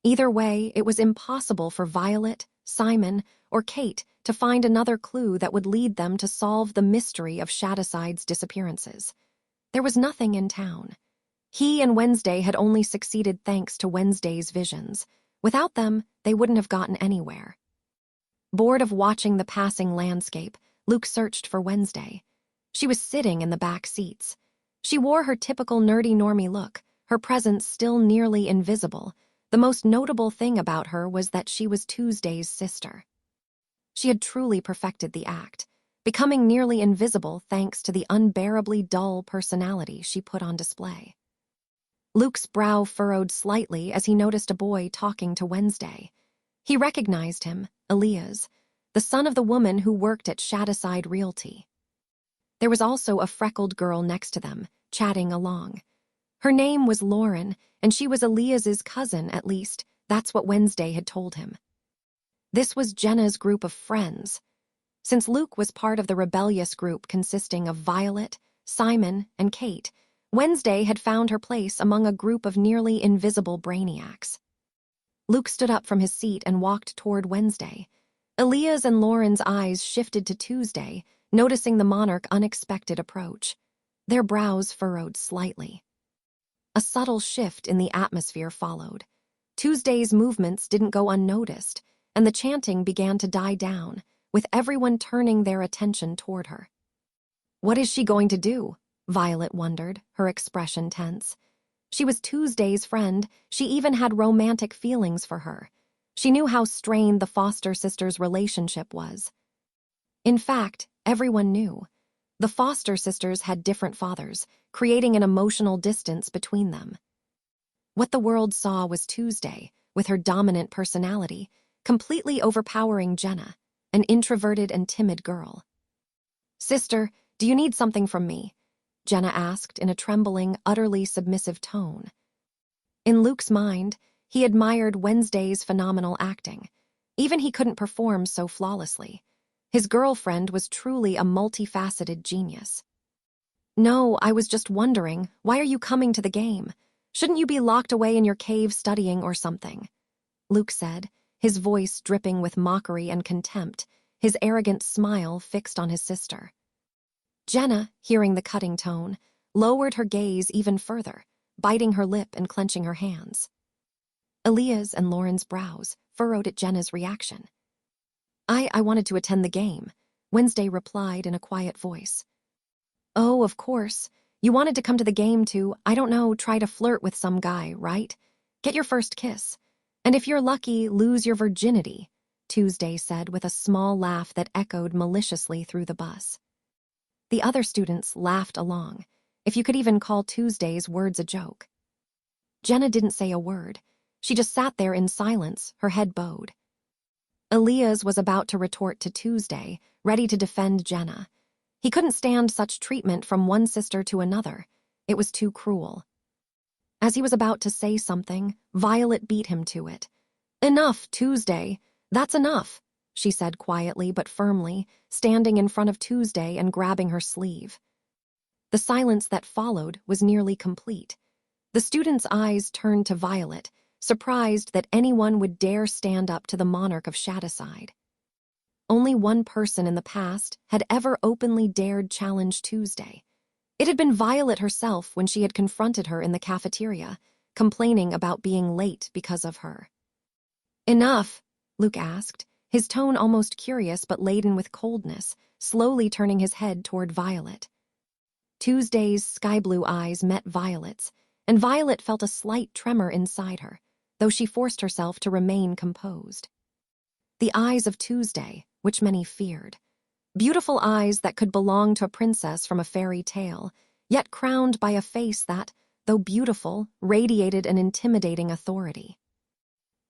Either way, it was impossible for Violet, Simon, or Kate to find another clue that would lead them to solve the mystery of Shadowside's disappearances. There was nothing in town. He and Wednesday had only succeeded thanks to Wednesday's visions. Without them, they wouldn't have gotten anywhere. Bored of watching the passing landscape, Luke searched for Wednesday. She was sitting in the back seats. She wore her typical nerdy normie look, her presence still nearly invisible. The most notable thing about her was that she was Tuesday's sister. She had truly perfected the act, becoming nearly invisible thanks to the unbearably dull personality she put on display. Luke's brow furrowed slightly as he noticed a boy talking to Wednesday. He recognized him, Elias, the son of the woman who worked at Shadowside Realty. There was also a freckled girl next to them, chatting along. Her name was Lauren, and she was Elias's cousin, at least, that's what Wednesday had told him. This was Jenna's group of friends. Since Luke was part of the rebellious group consisting of Violet, Simon, and Kate, Wednesday had found her place among a group of nearly invisible brainiacs. Luke stood up from his seat and walked toward Wednesday. Elias and Lauren's eyes shifted to Tuesday, noticing the monarch's unexpected approach. Their brows furrowed slightly. A subtle shift in the atmosphere followed. Tuesday's movements didn't go unnoticed, and the chanting began to die down, with everyone turning their attention toward her. What is she going to do? Violet wondered, her expression tense. She was Tuesday's friend. She even had romantic feelings for her. She knew how strained the foster sisters' relationship was. In fact, everyone knew. The foster sisters had different fathers, creating an emotional distance between them. What the world saw was Tuesday, with her dominant personality, completely overpowering Jenna, an introverted and timid girl. "Sister, do you need something from me?" Jenna asked in a trembling, utterly submissive tone. In Luke's mind, he admired Wednesday's phenomenal acting. Even he couldn't perform so flawlessly. His girlfriend was truly a multifaceted genius. "No, I was just wondering, why are you coming to the game? Shouldn't you be locked away in your cave studying or something?" Luke said, his voice dripping with mockery and contempt, his arrogant smile fixed on his sister. Jenna, hearing the cutting tone, lowered her gaze even further, biting her lip and clenching her hands. Aaliyah's and Lauren's brows furrowed at Jenna's reaction. I wanted to attend the game," Wednesday replied in a quiet voice. "Oh, of course. You wanted to come to the game to, I don't know, try to flirt with some guy, right? Get your first kiss. And if you're lucky, lose your virginity," Tuesday said with a small laugh that echoed maliciously through the bus. The other students laughed along, if you could even call Tuesday's words a joke. Jenna didn't say a word. She just sat there in silence, her head bowed. Aaliyah's was about to retort to Tuesday, ready to defend Jenna. He couldn't stand such treatment from one sister to another. It was too cruel. As he was about to say something, Violet beat him to it. "Enough, Tuesday. That's enough," she said quietly but firmly, standing in front of Tuesday and grabbing her sleeve. The silence that followed was nearly complete. The students' eyes turned to Violet, surprised that anyone would dare stand up to the monarch of Shadowside. Only one person in the past had ever openly dared challenge Tuesday. It had been Violet herself when she had confronted her in the cafeteria, complaining about being late because of her. "Enough?" Luke asked, his tone almost curious but laden with coldness, slowly turning his head toward Violet. Tuesday's sky-blue eyes met Violet's, and Violet felt a slight tremor inside her, though she forced herself to remain composed. The eyes of Tuesday, which many feared. Beautiful eyes that could belong to a princess from a fairy tale, yet crowned by a face that, though beautiful, radiated an intimidating authority.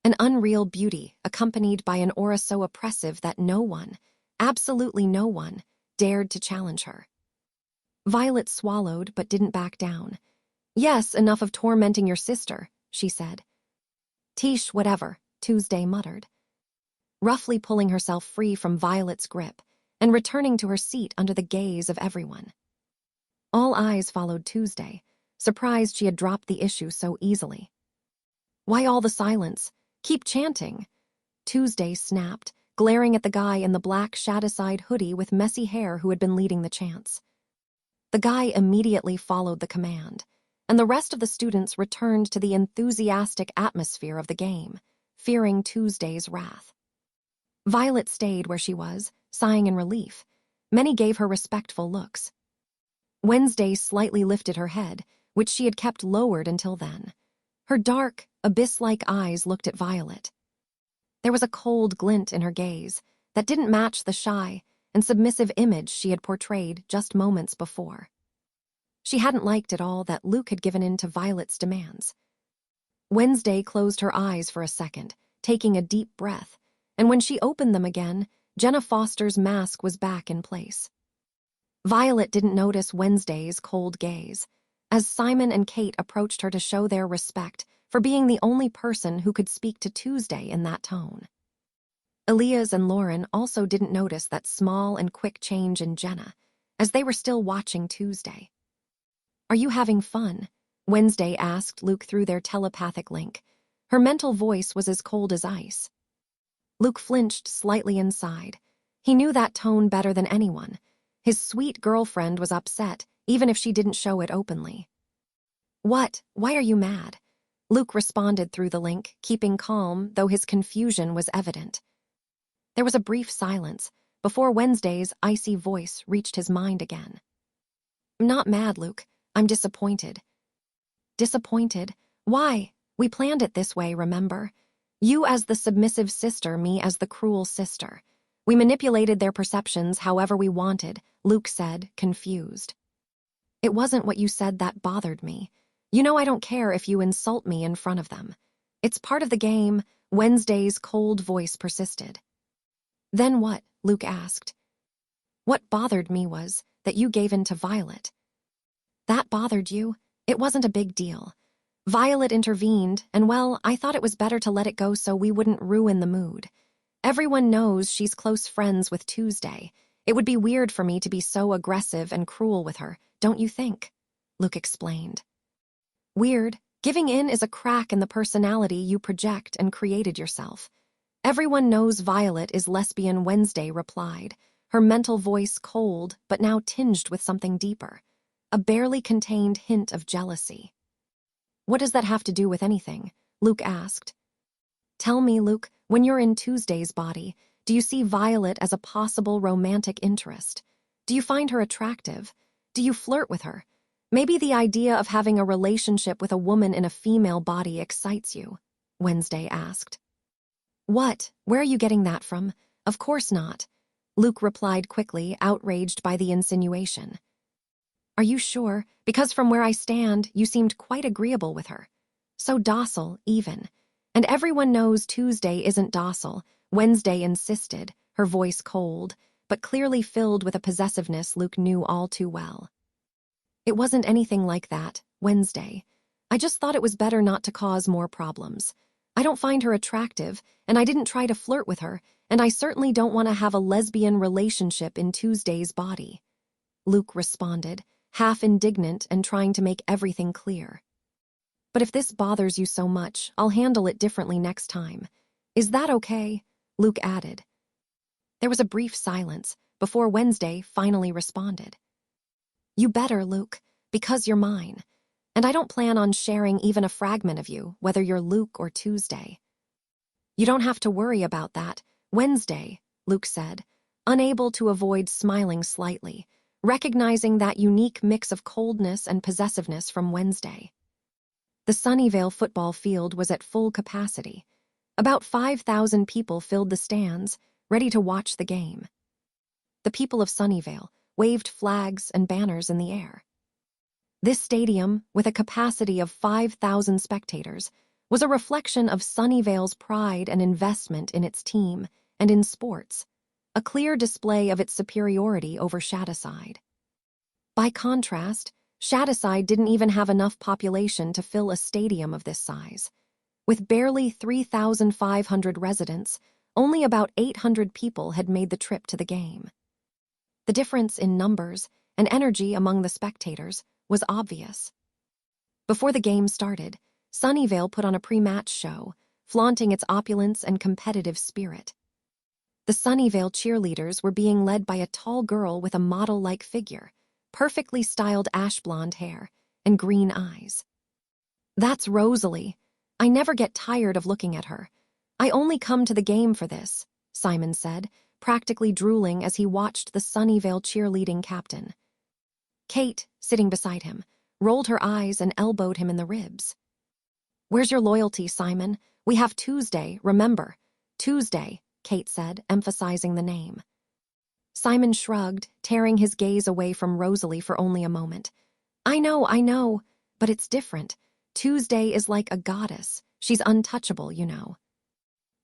An unreal beauty accompanied by an aura so oppressive that no one, absolutely no one, dared to challenge her. Violet swallowed but didn't back down. "Yes, enough of tormenting your sister," she said. "Tish, whatever," Tuesday muttered, roughly pulling herself free from Violet's grip and returning to her seat under the gaze of everyone. All eyes followed Tuesday, surprised she had dropped the issue so easily. "Why all the silence? Keep chanting," Tuesday snapped, glaring at the guy in the black Shadowside hoodie with messy hair who had been leading the chants. The guy immediately followed the command, and the rest of the students returned to the enthusiastic atmosphere of the game, fearing Tuesday's wrath. Violet stayed where she was, sighing in relief. Many gave her respectful looks. Wednesday slightly lifted her head, which she had kept lowered until then. Her dark, abyss-like eyes looked at Violet. There was a cold glint in her gaze that didn't match the shy and submissive image she had portrayed just moments before. She hadn't liked at all that Luke had given in to Violet's demands. Wednesday closed her eyes for a second, taking a deep breath, and when she opened them again, Jenna Foster's mask was back in place. Violet didn't notice Wednesday's cold gaze, as Simon and Kate approached her to show their respect for being the only person who could speak to Tuesday in that tone. Aaliyah's and Lauren also didn't notice that small and quick change in Jenna, as they were still watching Tuesday. "Are you having fun?" Wednesday asked Luke through their telepathic link. Her mental voice was as cold as ice. Luke flinched slightly inside. He knew that tone better than anyone. His sweet girlfriend was upset, even if she didn't show it openly. "What? Why are you mad?" Luke responded through the link, keeping calm, though his confusion was evident. There was a brief silence before Wednesday's icy voice reached his mind again. "I'm not mad, Luke. I'm disappointed." "Disappointed? Why? We planned it this way, remember? You as the submissive sister, me as the cruel sister. We manipulated their perceptions however we wanted," Luke said, confused. "It wasn't what you said that bothered me. You know I don't care if you insult me in front of them. It's part of the game," Wednesday's cold voice persisted. "Then what?" Luke asked. What bothered me was that you gave in to Violet. That bothered you? It wasn't a big deal. Violet intervened, and well, I thought it was better to let it go so we wouldn't ruin the mood. Everyone knows she's close friends with Tuesday. It would be weird for me to be so aggressive and cruel with her, don't you think? Luke explained. Weird. Giving in is a crack in the personality you project and created yourself. Everyone knows Violet is lesbian, Wednesday replied, her mental voice cold but now tinged with something deeper, a barely contained hint of jealousy. What does that have to do with anything? Luke asked. Tell me, Luke, when you're in Tuesday's body, do you see Violet as a possible romantic interest? Do you find her attractive? Do you flirt with her? Maybe the idea of having a relationship with a woman in a female body excites you, Wednesday asked. What? Where are you getting that from? Of course not. Luke replied quickly, outraged by the insinuation. Are you sure? Because from where I stand, you seemed quite agreeable with her. So docile, even. And everyone knows Tuesday isn't docile, Wednesday insisted, her voice cold, but clearly filled with a possessiveness Luke knew all too well. It wasn't anything like that, Wednesday. I just thought it was better not to cause more problems. I don't find her attractive, and I didn't try to flirt with her, and I certainly don't want to have a lesbian relationship in Tuesday's body. Luke responded, half indignant and trying to make everything clear. But if this bothers you so much, I'll handle it differently next time. Is that okay? Luke added. There was a brief silence before Wednesday finally responded. You better, Luke, because you're mine. And I don't plan on sharing even a fragment of you, whether you're Luke or Tuesday. You don't have to worry about that, Wednesday, Luke said, unable to avoid smiling slightly, recognizing that unique mix of coldness and possessiveness from Wednesday. The Sunnyvale football field was at full capacity. About 5,000 people filled the stands, ready to watch the game. The people of Sunnyvale waved flags and banners in the air. This stadium, with a capacity of 5,000 spectators, was a reflection of Sunnyvale's pride and investment in its team and in sports, a clear display of its superiority over Shadyside. By contrast, Shadyside didn't even have enough population to fill a stadium of this size. With barely 3,500 residents, only about 800 people had made the trip to the game. The difference in numbers and energy among the spectators was obvious. Before the game started, Sunnyvale put on a pre-match show, flaunting its opulence and competitive spirit. The Sunnyvale cheerleaders were being led by a tall girl with a model-like figure, perfectly styled ash-blonde hair, and green eyes. That's Rosalie. I never get tired of looking at her. I only come to the game for this, Simon said, practically drooling as he watched the Sunnyvale cheerleading captain. Kate, sitting beside him, rolled her eyes and elbowed him in the ribs. Where's your loyalty, Simon? We have Tuesday, remember. Tuesday, Kate said, emphasizing the name. Simon shrugged, tearing his gaze away from Rosalie for only a moment. I know, but it's different. Tuesday is like a goddess. She's untouchable, you know.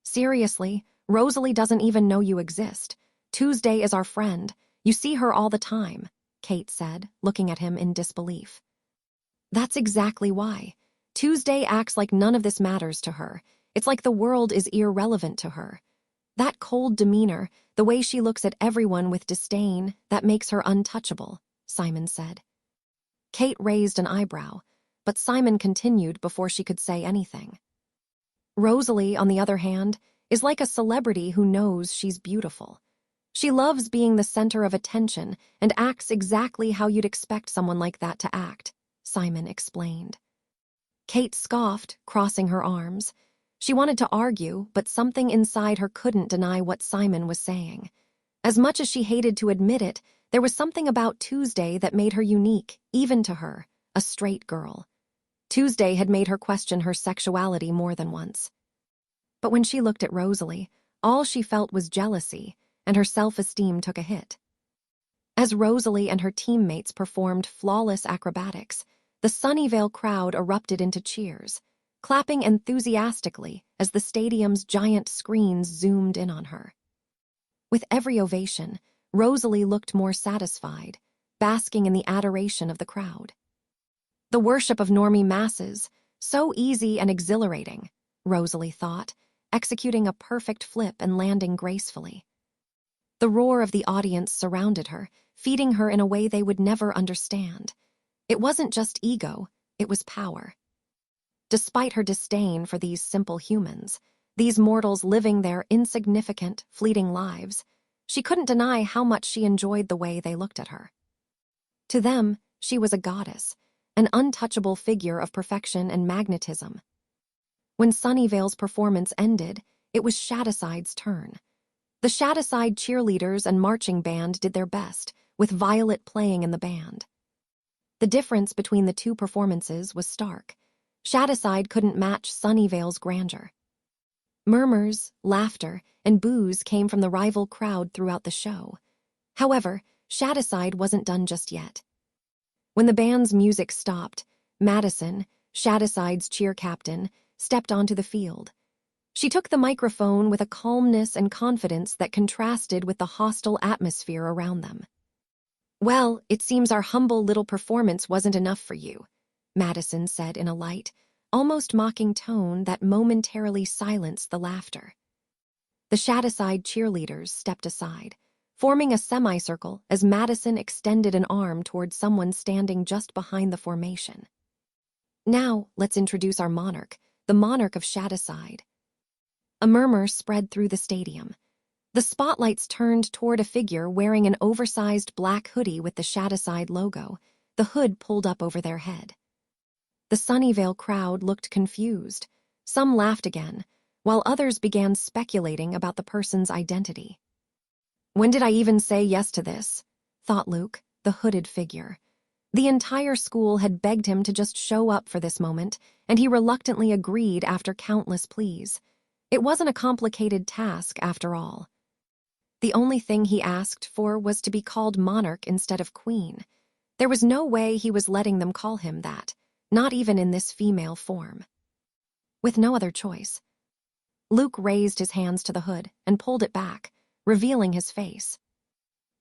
Seriously, Rosalie doesn't even know you exist. Tuesday is our friend. You see her all the time, Kate said, looking at him in disbelief. That's exactly why. Tuesday acts like none of this matters to her. It's like the world is irrelevant to her. That cold demeanor, the way she looks at everyone with disdain, that makes her untouchable, Simon said. Kate raised an eyebrow, but Simon continued before she could say anything. Rosalie, on the other hand, is like a celebrity who knows she's beautiful. She loves being the center of attention and acts exactly how you'd expect someone like that to act, Simon explained. Kate scoffed, crossing her arms. She wanted to argue, but something inside her couldn't deny what Simon was saying. As much as she hated to admit it, there was something about Tuesday that made her unique, even to her, a straight girl. Tuesday had made her question her sexuality more than once. But when she looked at Rosalie, all she felt was jealousy, and her self-esteem took a hit. As Rosalie and her teammates performed flawless acrobatics, the Sunnyvale crowd erupted into cheers, clapping enthusiastically as the stadium's giant screens zoomed in on her. With every ovation, Rosalie looked more satisfied, basking in the adoration of the crowd. The worship of normie masses, so easy and exhilarating, Rosalie thought, executing a perfect flip and landing gracefully. The roar of the audience surrounded her, feeding her in a way they would never understand. It wasn't just ego, it was power. Despite her disdain for these simple humans, these mortals living their insignificant, fleeting lives, she couldn't deny how much she enjoyed the way they looked at her. To them, she was a goddess, an untouchable figure of perfection and magnetism. When Sunnyvale's performance ended, it was Shadowside's turn. The Shadowside cheerleaders and marching band did their best, with Violet playing in the band. The difference between the two performances was stark. Shadowside couldn't match Sunnyvale's grandeur. Murmurs, laughter, and boos came from the rival crowd throughout the show. However, Shadowside wasn't done just yet. When the band's music stopped, Madison, Shadowside's cheer captain, stepped onto the field. She took the microphone with a calmness and confidence that contrasted with the hostile atmosphere around them. "Well, it seems our humble little performance wasn't enough for you," Madison said in a light, almost mocking tone that momentarily silenced the laughter. The Shadowside cheerleaders stepped aside, forming a semicircle as Madison extended an arm toward someone standing just behind the formation. "Now, let's introduce our monarch, the monarch of Shadowside." A murmur spread through the stadium. The spotlights turned toward a figure wearing an oversized black hoodie with the Shadowside logo, the hood pulled up over their head. The Sunnyvale crowd looked confused. Some laughed again, while others began speculating about the person's identity. "When did I even say yes to this?" thought Luke, the hooded figure. The entire school had begged him to just show up for this moment, and he reluctantly agreed after countless pleas. It wasn't a complicated task, after all. The only thing he asked for was to be called monarch instead of queen. There was no way he was letting them call him that, not even in this female form. With no other choice, Luke raised his hands to the hood and pulled it back, revealing his face.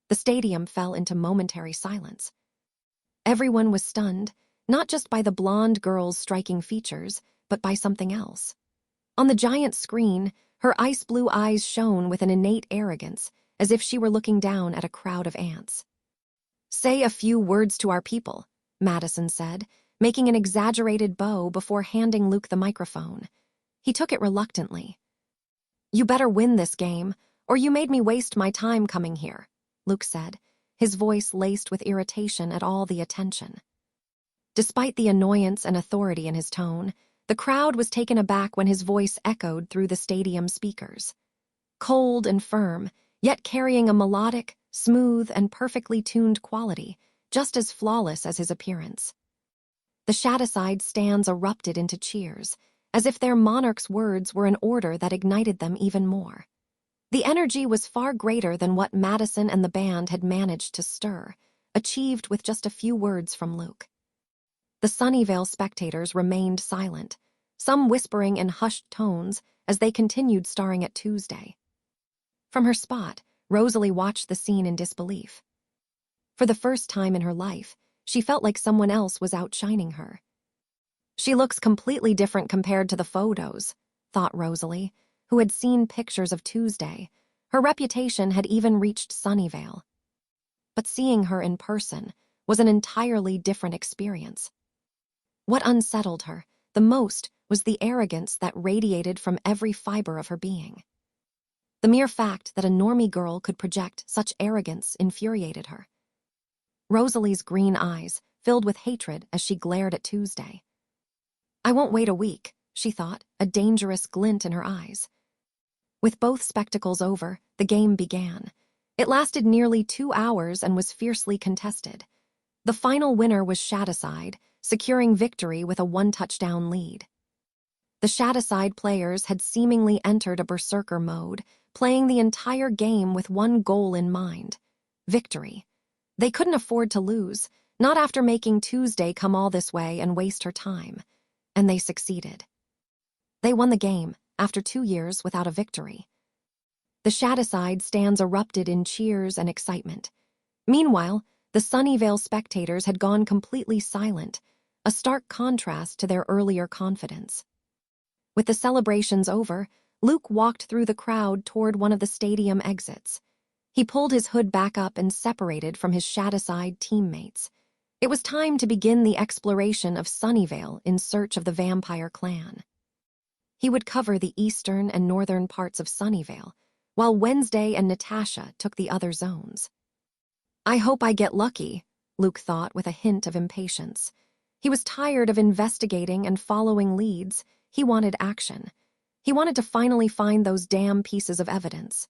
The stadium fell into momentary silence. Everyone was stunned, not just by the blonde girl's striking features, but by something else. On the giant screen, her ice-blue eyes shone with an innate arrogance, as if she were looking down at a crowd of ants. "Say a few words to our people," Madison said, making an exaggerated bow before handing Luke the microphone. He took it reluctantly. "You better win this game, or you made me waste my time coming here," Luke said, his voice laced with irritation at all the attention. Despite the annoyance and authority in his tone, the crowd was taken aback when his voice echoed through the stadium speakers. Cold and firm, yet carrying a melodic, smooth, and perfectly tuned quality, just as flawless as his appearance. The Shadowside stands erupted into cheers, as if their monarch's words were an order that ignited them even more. The energy was far greater than what Madison and the band had managed to stir, achieved with just a few words from Luke. The Sunnyvale spectators remained silent, some whispering in hushed tones as they continued staring at Tuesday. From her spot, Rosalie watched the scene in disbelief. For the first time in her life, she felt like someone else was outshining her. "She looks completely different compared to the photos," thought Rosalie, who had seen pictures of Tuesday. Her reputation had even reached Sunnyvale. But seeing her in person was an entirely different experience. What unsettled her the most was the arrogance that radiated from every fiber of her being. The mere fact that a normie girl could project such arrogance infuriated her. Rosalie's green eyes filled with hatred as she glared at Tuesday. "I won't wait a week," she thought, a dangerous glint in her eyes. With both spectacles over, the game began. It lasted nearly 2 hours and was fiercely contested. The final winner was Shadowside, securing victory with a 1-touchdown lead. The Shadowside players had seemingly entered a berserker mode, playing the entire game with one goal in mind: victory. They couldn't afford to lose, not after making Tuesday come all this way and waste her time. And they succeeded. They won the game, after 2 years without a victory. The Shadowside stands erupted in cheers and excitement. Meanwhile, the Sunnyvale spectators had gone completely silent, a stark contrast to their earlier confidence. With the celebrations over, Luke walked through the crowd toward one of the stadium exits. He pulled his hood back up and separated from his Shadowside teammates. It was time to begin the exploration of Sunnyvale in search of the vampire clan. He would cover the eastern and northern parts of Sunnyvale, while Wednesday and Natasha took the other zones. I hope I get lucky, Luke thought with a hint of impatience. He was tired of investigating and following leads. He wanted action. He wanted to finally find those damn pieces of evidence.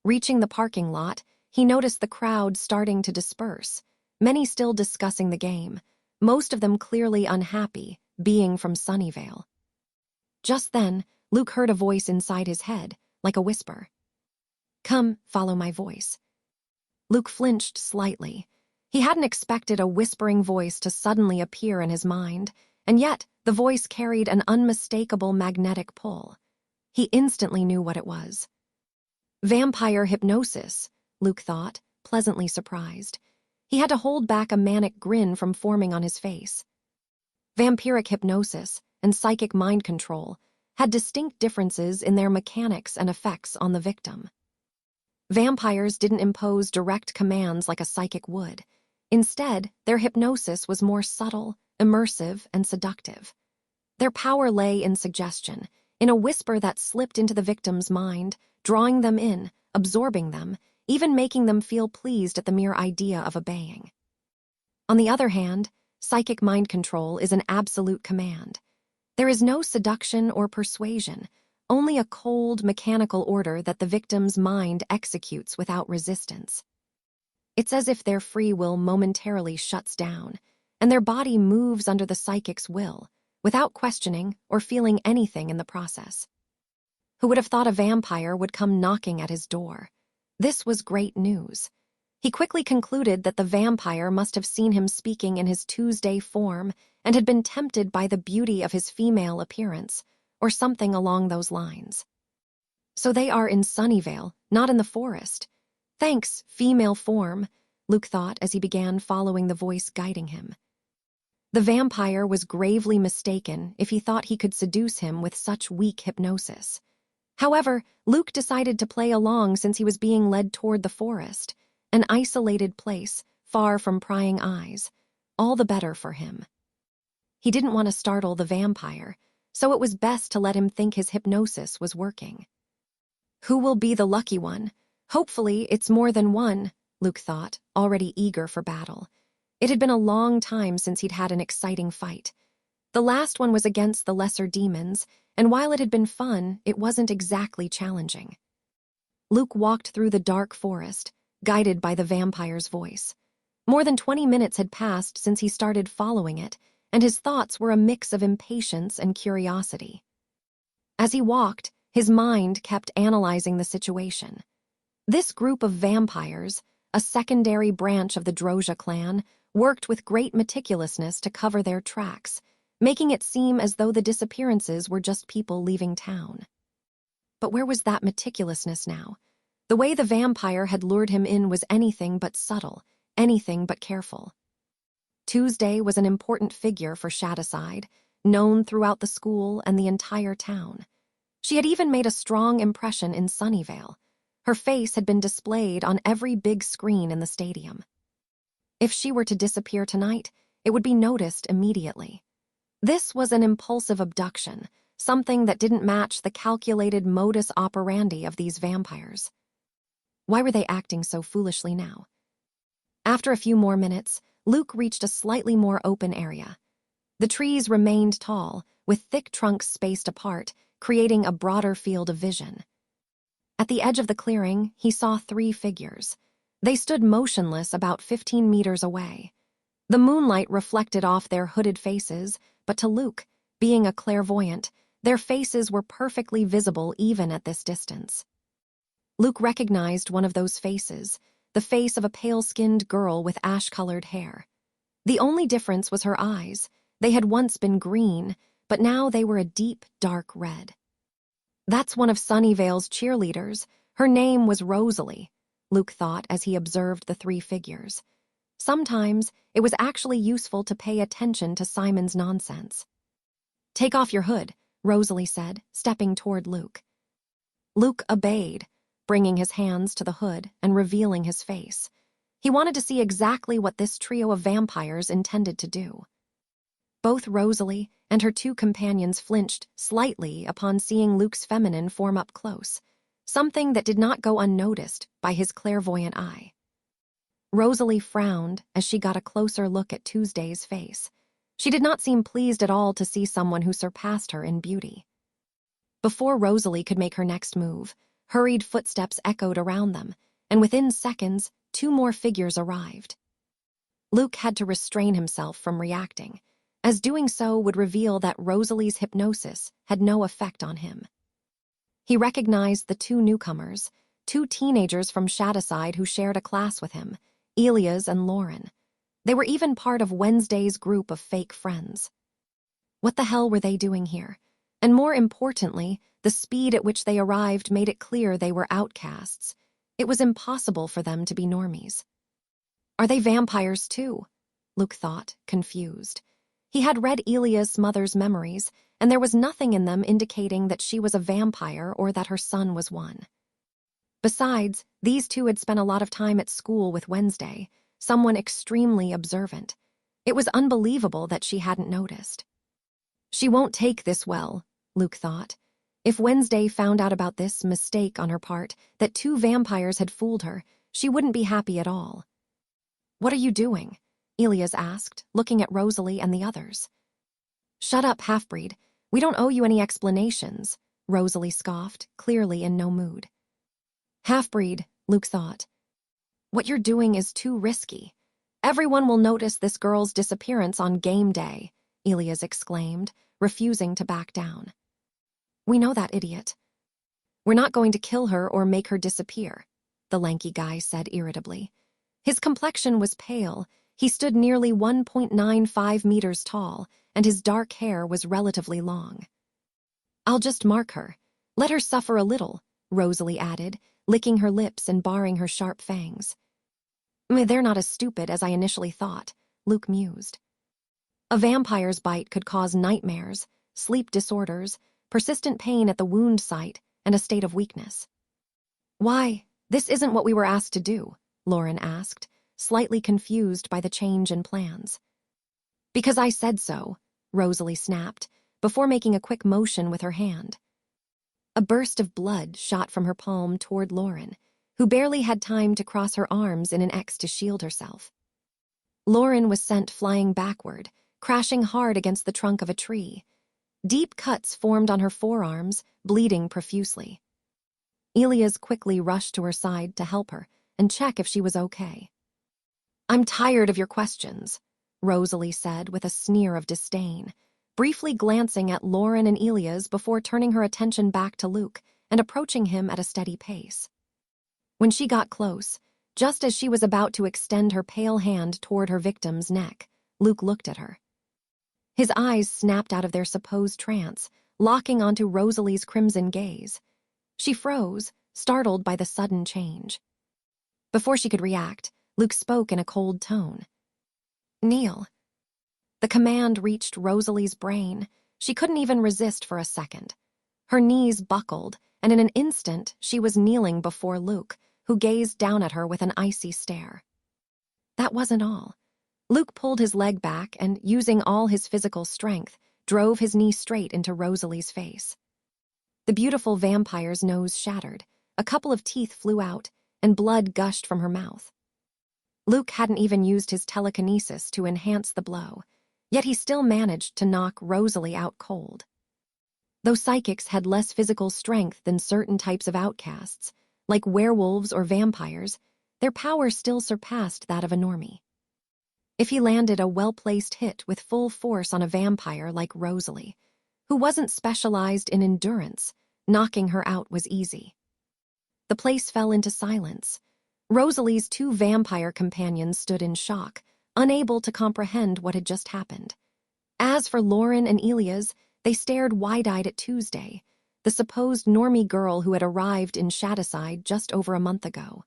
Reaching the parking lot, he noticed the crowd starting to disperse, many still discussing the game, most of them clearly unhappy, being from Sunnyvale. Just then, Luke heard a voice inside his head, like a whisper. Come, follow my voice. Luke flinched slightly. He hadn't expected a whispering voice to suddenly appear in his mind, and yet the voice carried an unmistakable magnetic pull. He instantly knew what it was. Vampire hypnosis, Luke thought, pleasantly surprised. He had to hold back a manic grin from forming on his face. Vampiric hypnosis and psychic mind control had distinct differences in their mechanics and effects on the victim. Vampires didn't impose direct commands like a psychic would. Instead, their hypnosis was more subtle, immersive, and seductive. Their power lay in suggestion, in a whisper that slipped into the victim's mind, drawing them in, absorbing them, even making them feel pleased at the mere idea of obeying. On the other hand, psychic mind control is an absolute command. There is no seduction or persuasion, only a cold, mechanical order that the victim's mind executes without resistance. It's as if their free will momentarily shuts down, and their body moves under the psychic's will, without questioning or feeling anything in the process. Who would have thought a vampire would come knocking at his door? This was great news. He quickly concluded that the vampire must have seen him speaking in his Tuesday form and had been tempted by the beauty of his female appearance, or something along those lines. So they are in Sunnyvale, not in the forest. Thanks, female form, Luke thought as he began following the voice guiding him. The vampire was gravely mistaken if he thought he could seduce him with such weak hypnosis. However, Luke decided to play along since he was being led toward the forest, an isolated place, far from prying eyes, all the better for him. He didn't want to startle the vampire, so it was best to let him think his hypnosis was working. Who will be the lucky one? Hopefully, it's more than one, Luke thought, already eager for battle. It had been a long time since he'd had an exciting fight. The last one was against the lesser demons, and while it had been fun, it wasn't exactly challenging. Luke walked through the dark forest, guided by the vampire's voice. More than 20 minutes had passed since he started following it, and his thoughts were a mix of impatience and curiosity. As he walked, his mind kept analyzing the situation. This group of vampires, a secondary branch of the Drozhia clan, worked with great meticulousness to cover their tracks, making it seem as though the disappearances were just people leaving town. But where was that meticulousness now? The way the vampire had lured him in was anything but subtle, anything but careful. Tuesday was an important figure for Shadowside, known throughout the school and the entire town. She had even made a strong impression in Sunnyvale. Her face had been displayed on every big screen in the stadium. If she were to disappear tonight, it would be noticed immediately. This was an impulsive abduction, something that didn't match the calculated modus operandi of these vampires. Why were they acting so foolishly now? After a few more minutes, Luke reached a slightly more open area. The trees remained tall, with thick trunks spaced apart, creating a broader field of vision. At the edge of the clearing, he saw 3 figures. They stood motionless about 15 meters away. The moonlight reflected off their hooded faces, but to Luke, being a clairvoyant, their faces were perfectly visible even at this distance. Luke recognized one of those faces, the face of a pale-skinned girl with ash-colored hair. The only difference was her eyes. They had once been green, but now they were a deep, dark red. That's one of Sunnyvale's cheerleaders, Her name was Rosalie, Luke thought as he observed the three figures. Sometimes it was actually useful to pay attention to Simon's nonsense. "Take off your hood," Rosalie said, stepping toward Luke. Luke obeyed, bringing his hands to the hood and revealing his face. He wanted to see exactly what this trio of vampires intended to do. Both Rosalie and her two companions flinched slightly upon seeing Luke's feminine form up close, something that did not go unnoticed by his clairvoyant eye. Rosalie frowned as she got a closer look at Tuesday's face. She did not seem pleased at all to see someone who surpassed her in beauty. Before Rosalie could make her next move, hurried footsteps echoed around them, and within seconds, two more figures arrived. Luke had to restrain himself from reacting, as doing so would reveal that Rosalie's hypnosis had no effect on him. He recognized the two newcomers, two teenagers from Shadowside who shared a class with him, Elias and Lauren. They were even part of Wednesday's group of fake friends. What the hell were they doing here? And more importantly, the speed at which they arrived made it clear they were outcasts. It was impossible for them to be normies. Are they vampires too? Luke thought, confused. He had read Elias' mother's memories, and there was nothing in them indicating that she was a vampire or that her son was one. Besides, these two had spent a lot of time at school with Wednesday, someone extremely observant. It was unbelievable that she hadn't noticed. She won't take this well, Luke thought. If Wednesday found out about this mistake on her part, that two vampires had fooled her, she wouldn't be happy at all. "What are you doing?" Elias asked, looking at Rosalie and the others. "Shut up, half-breed. We don't owe you any explanations," Rosalie scoffed, clearly in no mood. "Half-breed," Luke thought. "What you're doing is too risky. Everyone will notice this girl's disappearance on game day," Elias exclaimed, refusing to back down. "We know that, idiot." "We're not going to kill her or make her disappear," the lanky guy said irritably. His complexion was pale. He stood nearly 1.95 meters tall, and his dark hair was relatively long. "I'll just mark her. Let her suffer a little," Rosalie added, licking her lips and baring her sharp fangs. "They're not as stupid as I initially thought," Luke mused. A vampire's bite could cause nightmares, sleep disorders, persistent pain at the wound site, and a state of weakness. "Why, this isn't what we were asked to do," Lauren asked, slightly confused by the change in plans. "Because I said so," Rosalie snapped, before making a quick motion with her hand. A burst of blood shot from her palm toward Lauren, who barely had time to cross her arms in an X to shield herself. Lauren was sent flying backward, crashing hard against the trunk of a tree. Deep cuts formed on her forearms, bleeding profusely. Elias quickly rushed to her side to help her and check if she was okay. "I'm tired of your questions," Rosalie said with a sneer of disdain, briefly glancing at Lauren and Elias before turning her attention back to Luke and approaching him at a steady pace. When she got close, just as she was about to extend her pale hand toward her victim's neck, Luke looked at her. His eyes snapped out of their supposed trance, locking onto Rosalie's crimson gaze. She froze, startled by the sudden change. Before she could react, Luke spoke in a cold tone. "Kneel." The command reached Rosalie's brain. She couldn't even resist for a second. Her knees buckled, and in an instant she was kneeling before Luke, who gazed down at her with an icy stare. That wasn't all. Luke pulled his leg back and, using all his physical strength, drove his knee straight into Rosalie's face. The beautiful vampire's nose shattered, a couple of teeth flew out, and blood gushed from her mouth. Luke hadn't even used his telekinesis to enhance the blow, yet he still managed to knock Rosalie out cold. Though psychics had less physical strength than certain types of outcasts, like werewolves or vampires, their power still surpassed that of a normie. If he landed a well-placed hit with full force on a vampire like Rosalie, who wasn't specialized in endurance, knocking her out was easy. The place fell into silence. Rosalie's two vampire companions stood in shock, unable to comprehend what had just happened. As for Lauren and Elias, they stared wide-eyed at Tuesday, the supposed normie girl who had arrived in Shadowside just over a month ago.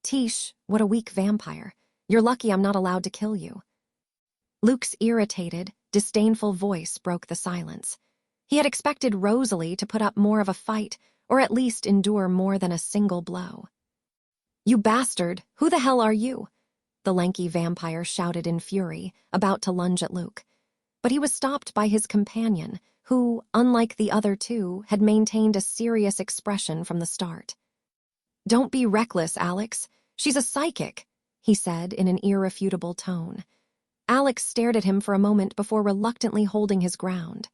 Tish, what a weak vampire. You're lucky I'm not allowed to kill you. Luke's irritated, disdainful voice broke the silence. He had expected Rosalie to put up more of a fight, or at least endure more than a single blow. You bastard, who the hell are you? The lanky vampire shouted in fury, about to lunge at Luke. But he was stopped by his companion, who, unlike the other two, had maintained a serious expression from the start. Don't be reckless, Alex. She's a psychic, he said in an irrefutable tone. Alex stared at him for a moment before reluctantly holding his ground.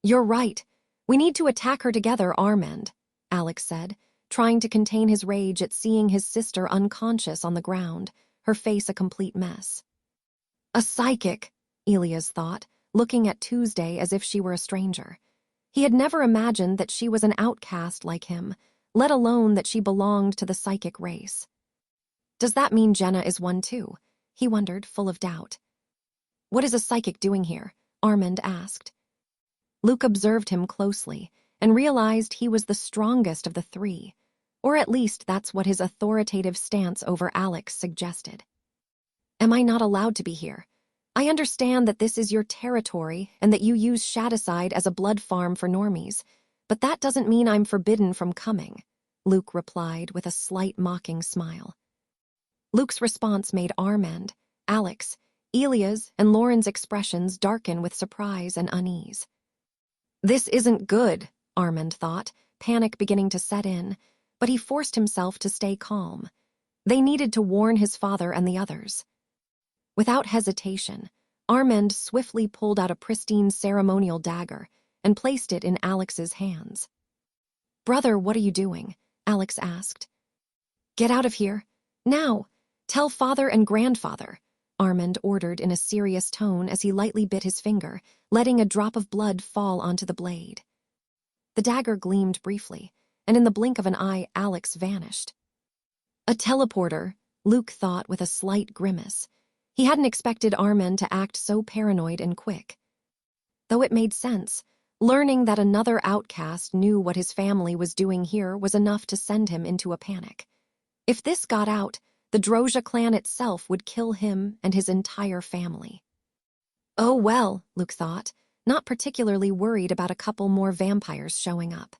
You're right. We need to attack her together, Armand, Alex said, trying to contain his rage at seeing his sister unconscious on the ground, her face a complete mess. A psychic, Elias thought, looking at Tuesday as if she were a stranger. He had never imagined that she was an outcast like him, let alone that she belonged to the psychic race. Does that mean Jenna is one too? He wondered, full of doubt. What is a psychic doing here? Armand asked. Luke observed him closely and realized he was the strongest of the three, or at least that's what his authoritative stance over Alex suggested. Am I not allowed to be here? I understand that this is your territory and that you use Shadowside as a blood farm for normies, but that doesn't mean I'm forbidden from coming, Luke replied with a slight mocking smile. Luke's response made Armand, Alex, Elias, and Lauren's expressions darken with surprise and unease. This isn't good, Armand thought, panic beginning to set in, but he forced himself to stay calm. They needed to warn his father and the others. Without hesitation, Armand swiftly pulled out a pristine ceremonial dagger and placed it in Alex's hands. Brother, what are you doing? Alex asked. Get out of here. Now. Tell father and grandfather, Armand ordered in a serious tone as he lightly bit his finger, letting a drop of blood fall onto the blade. The dagger gleamed briefly, and in the blink of an eye, Alex vanished. A teleporter, Luke thought with a slight grimace. He hadn't expected Armand to act so paranoid and quick. Though it made sense, learning that another outcast knew what his family was doing here was enough to send him into a panic. If this got out, the Drozhia clan itself would kill him and his entire family. Oh well, Luke thought, not particularly worried about a couple more vampires showing up.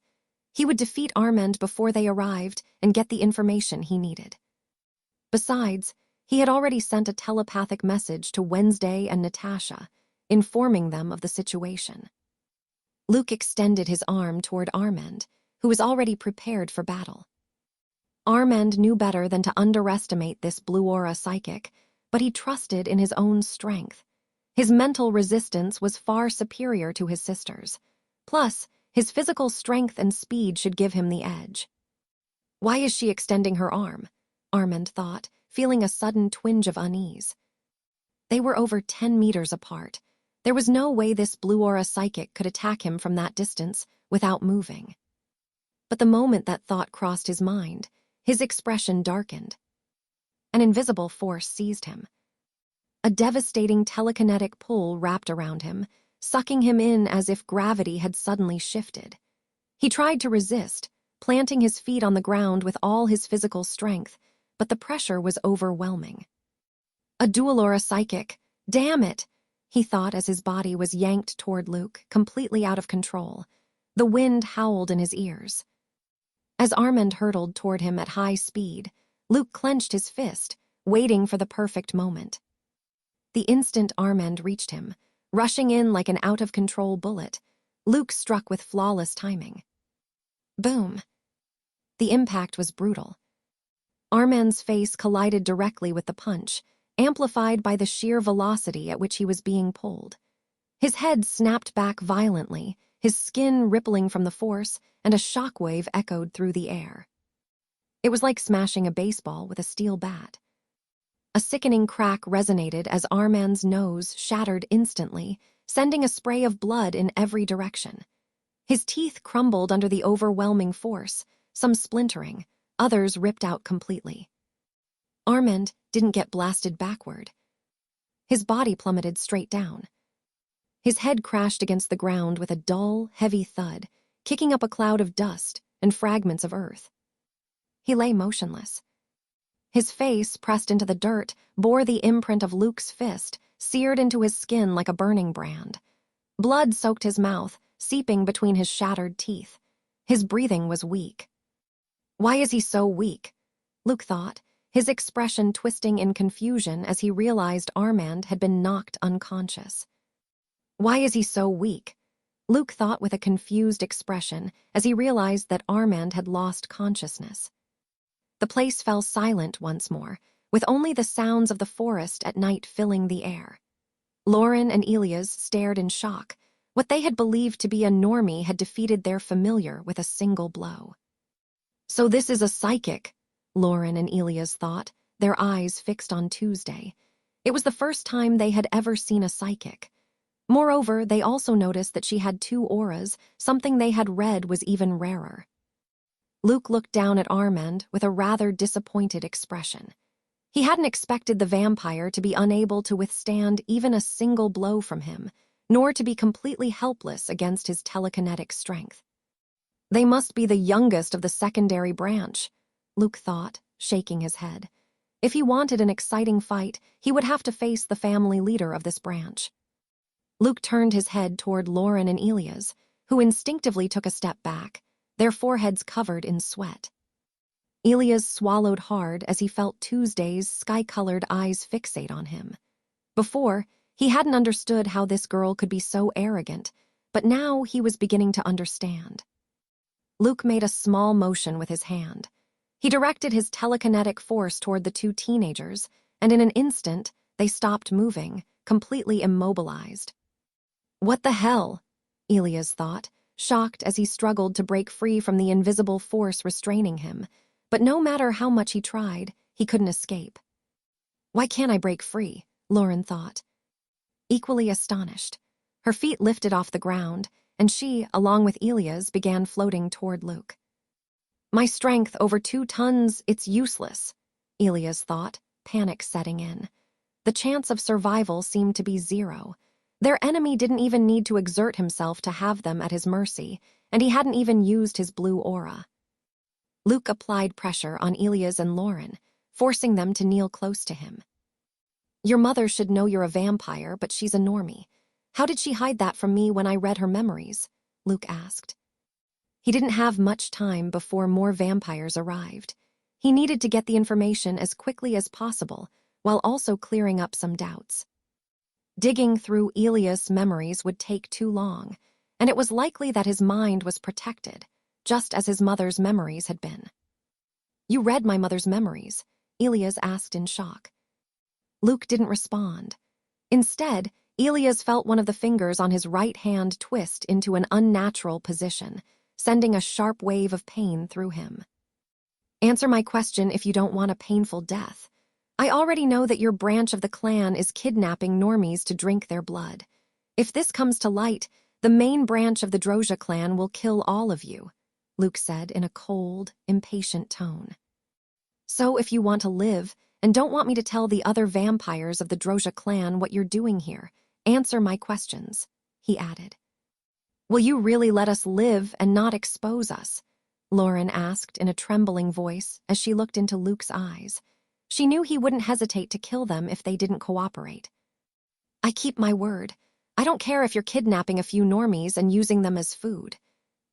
He would defeat Armand before they arrived and get the information he needed. Besides, he had already sent a telepathic message to Wednesday and Natasha, informing them of the situation. Luke extended his arm toward Armand, who was already prepared for battle. Armand knew better than to underestimate this blue aura psychic, but he trusted in his own strength. His mental resistance was far superior to his sister's. Plus, his physical strength and speed should give him the edge. Why is she extending her arm? Armand thought, feeling a sudden twinge of unease. They were over 10 meters apart. There was no way this blue aura psychic could attack him from that distance without moving. But the moment that thought crossed his mind, his expression darkened. An invisible force seized him. A devastating telekinetic pull wrapped around him, sucking him in as if gravity had suddenly shifted. He tried to resist, planting his feet on the ground with all his physical strength, but the pressure was overwhelming. A dual aura psychic! Damn it! He thought as his body was yanked toward Luke, completely out of control. The wind howled in his ears. As Armand hurtled toward him at high speed, Luke clenched his fist, waiting for the perfect moment. The instant Armand reached him, rushing in like an out-of-control bullet, Luke struck with flawless timing. Boom! The impact was brutal. Armand's face collided directly with the punch, amplified by the sheer velocity at which he was being pulled. His head snapped back violently, his skin rippling from the force, and a shockwave echoed through the air. It was like smashing a baseball with a steel bat. A sickening crack resonated as Armand's nose shattered instantly, sending a spray of blood in every direction. His teeth crumbled under the overwhelming force, some splintering, others ripped out completely. Armand didn't get blasted backward. His body plummeted straight down. His head crashed against the ground with a dull, heavy thud, kicking up a cloud of dust and fragments of earth. He lay motionless. His face, pressed into the dirt, bore the imprint of Luke's fist, seared into his skin like a burning brand. Blood soaked his mouth, seeping between his shattered teeth. His breathing was weak. Why is he so weak? Luke thought, his expression twisting in confusion as he realized Armand had been knocked unconscious. Why is he so weak? Luke thought with a confused expression as he realized that Armand had lost consciousness. The place fell silent once more, with only the sounds of the forest at night filling the air. Lauren and Elias stared in shock. What they had believed to be a normie had defeated their familiar with a single blow. So this is a psychic, Lauren and Elias thought, their eyes fixed on Tuesday. It was the first time they had ever seen a psychic. Moreover, they also noticed that she had 2 auras, something they had read was even rarer. Luke looked down at Armand with a rather disappointed expression. He hadn't expected the vampire to be unable to withstand even a single blow from him, nor to be completely helpless against his telekinetic strength. They must be the youngest of the secondary branch, Luke thought, shaking his head. If he wanted an exciting fight, he would have to face the family leader of this branch. Luke turned his head toward Lauren and Elias, who instinctively took a step back, their foreheads covered in sweat. Elias swallowed hard as he felt Tuesday's sky-colored eyes fixate on him. Before, he hadn't understood how this girl could be so arrogant, but now he was beginning to understand. Luke made a small motion with his hand. He directed his telekinetic force toward the 2 teenagers, and in an instant, they stopped moving, completely immobilized. What the hell? Elias thought, shocked as he struggled to break free from the invisible force restraining him, but no matter how much he tried, he couldn't escape. Why can't I break free? Lauren thought. Equally astonished, her feet lifted off the ground, and she, along with Elias, began floating toward Luke. My strength over 2 tons, it's useless, Elias thought, panic setting in. The chance of survival seemed to be 0. Their enemy didn't even need to exert himself to have them at his mercy, and he hadn't even used his blue aura. Luke applied pressure on Elias and Lauren, forcing them to kneel close to him. Your mother should know you're a vampire, but she's a normie. How did she hide that from me when I read her memories? Luke asked. He didn't have much time before more vampires arrived. He needed to get the information as quickly as possible, while also clearing up some doubts. Digging through Elias' memories would take too long, and it was likely that his mind was protected, just as his mother's memories had been. You read my mother's memories? Elias asked in shock. Luke didn't respond. Instead, Elias felt one of the fingers on his right hand twist into an unnatural position, sending a sharp wave of pain through him. Answer my question if you don't want a painful death. I already know that your branch of the clan is kidnapping normies to drink their blood. If this comes to light, the main branch of the Drozhia clan will kill all of you, Luke said in a cold, impatient tone. So if you want to live, and don't want me to tell the other vampires of the Drozhia clan what you're doing here, answer my questions, he added. Will you really let us live and not expose us? Lauren asked in a trembling voice as she looked into Luke's eyes. She knew he wouldn't hesitate to kill them if they didn't cooperate. I keep my word. I don't care if you're kidnapping a few normies and using them as food.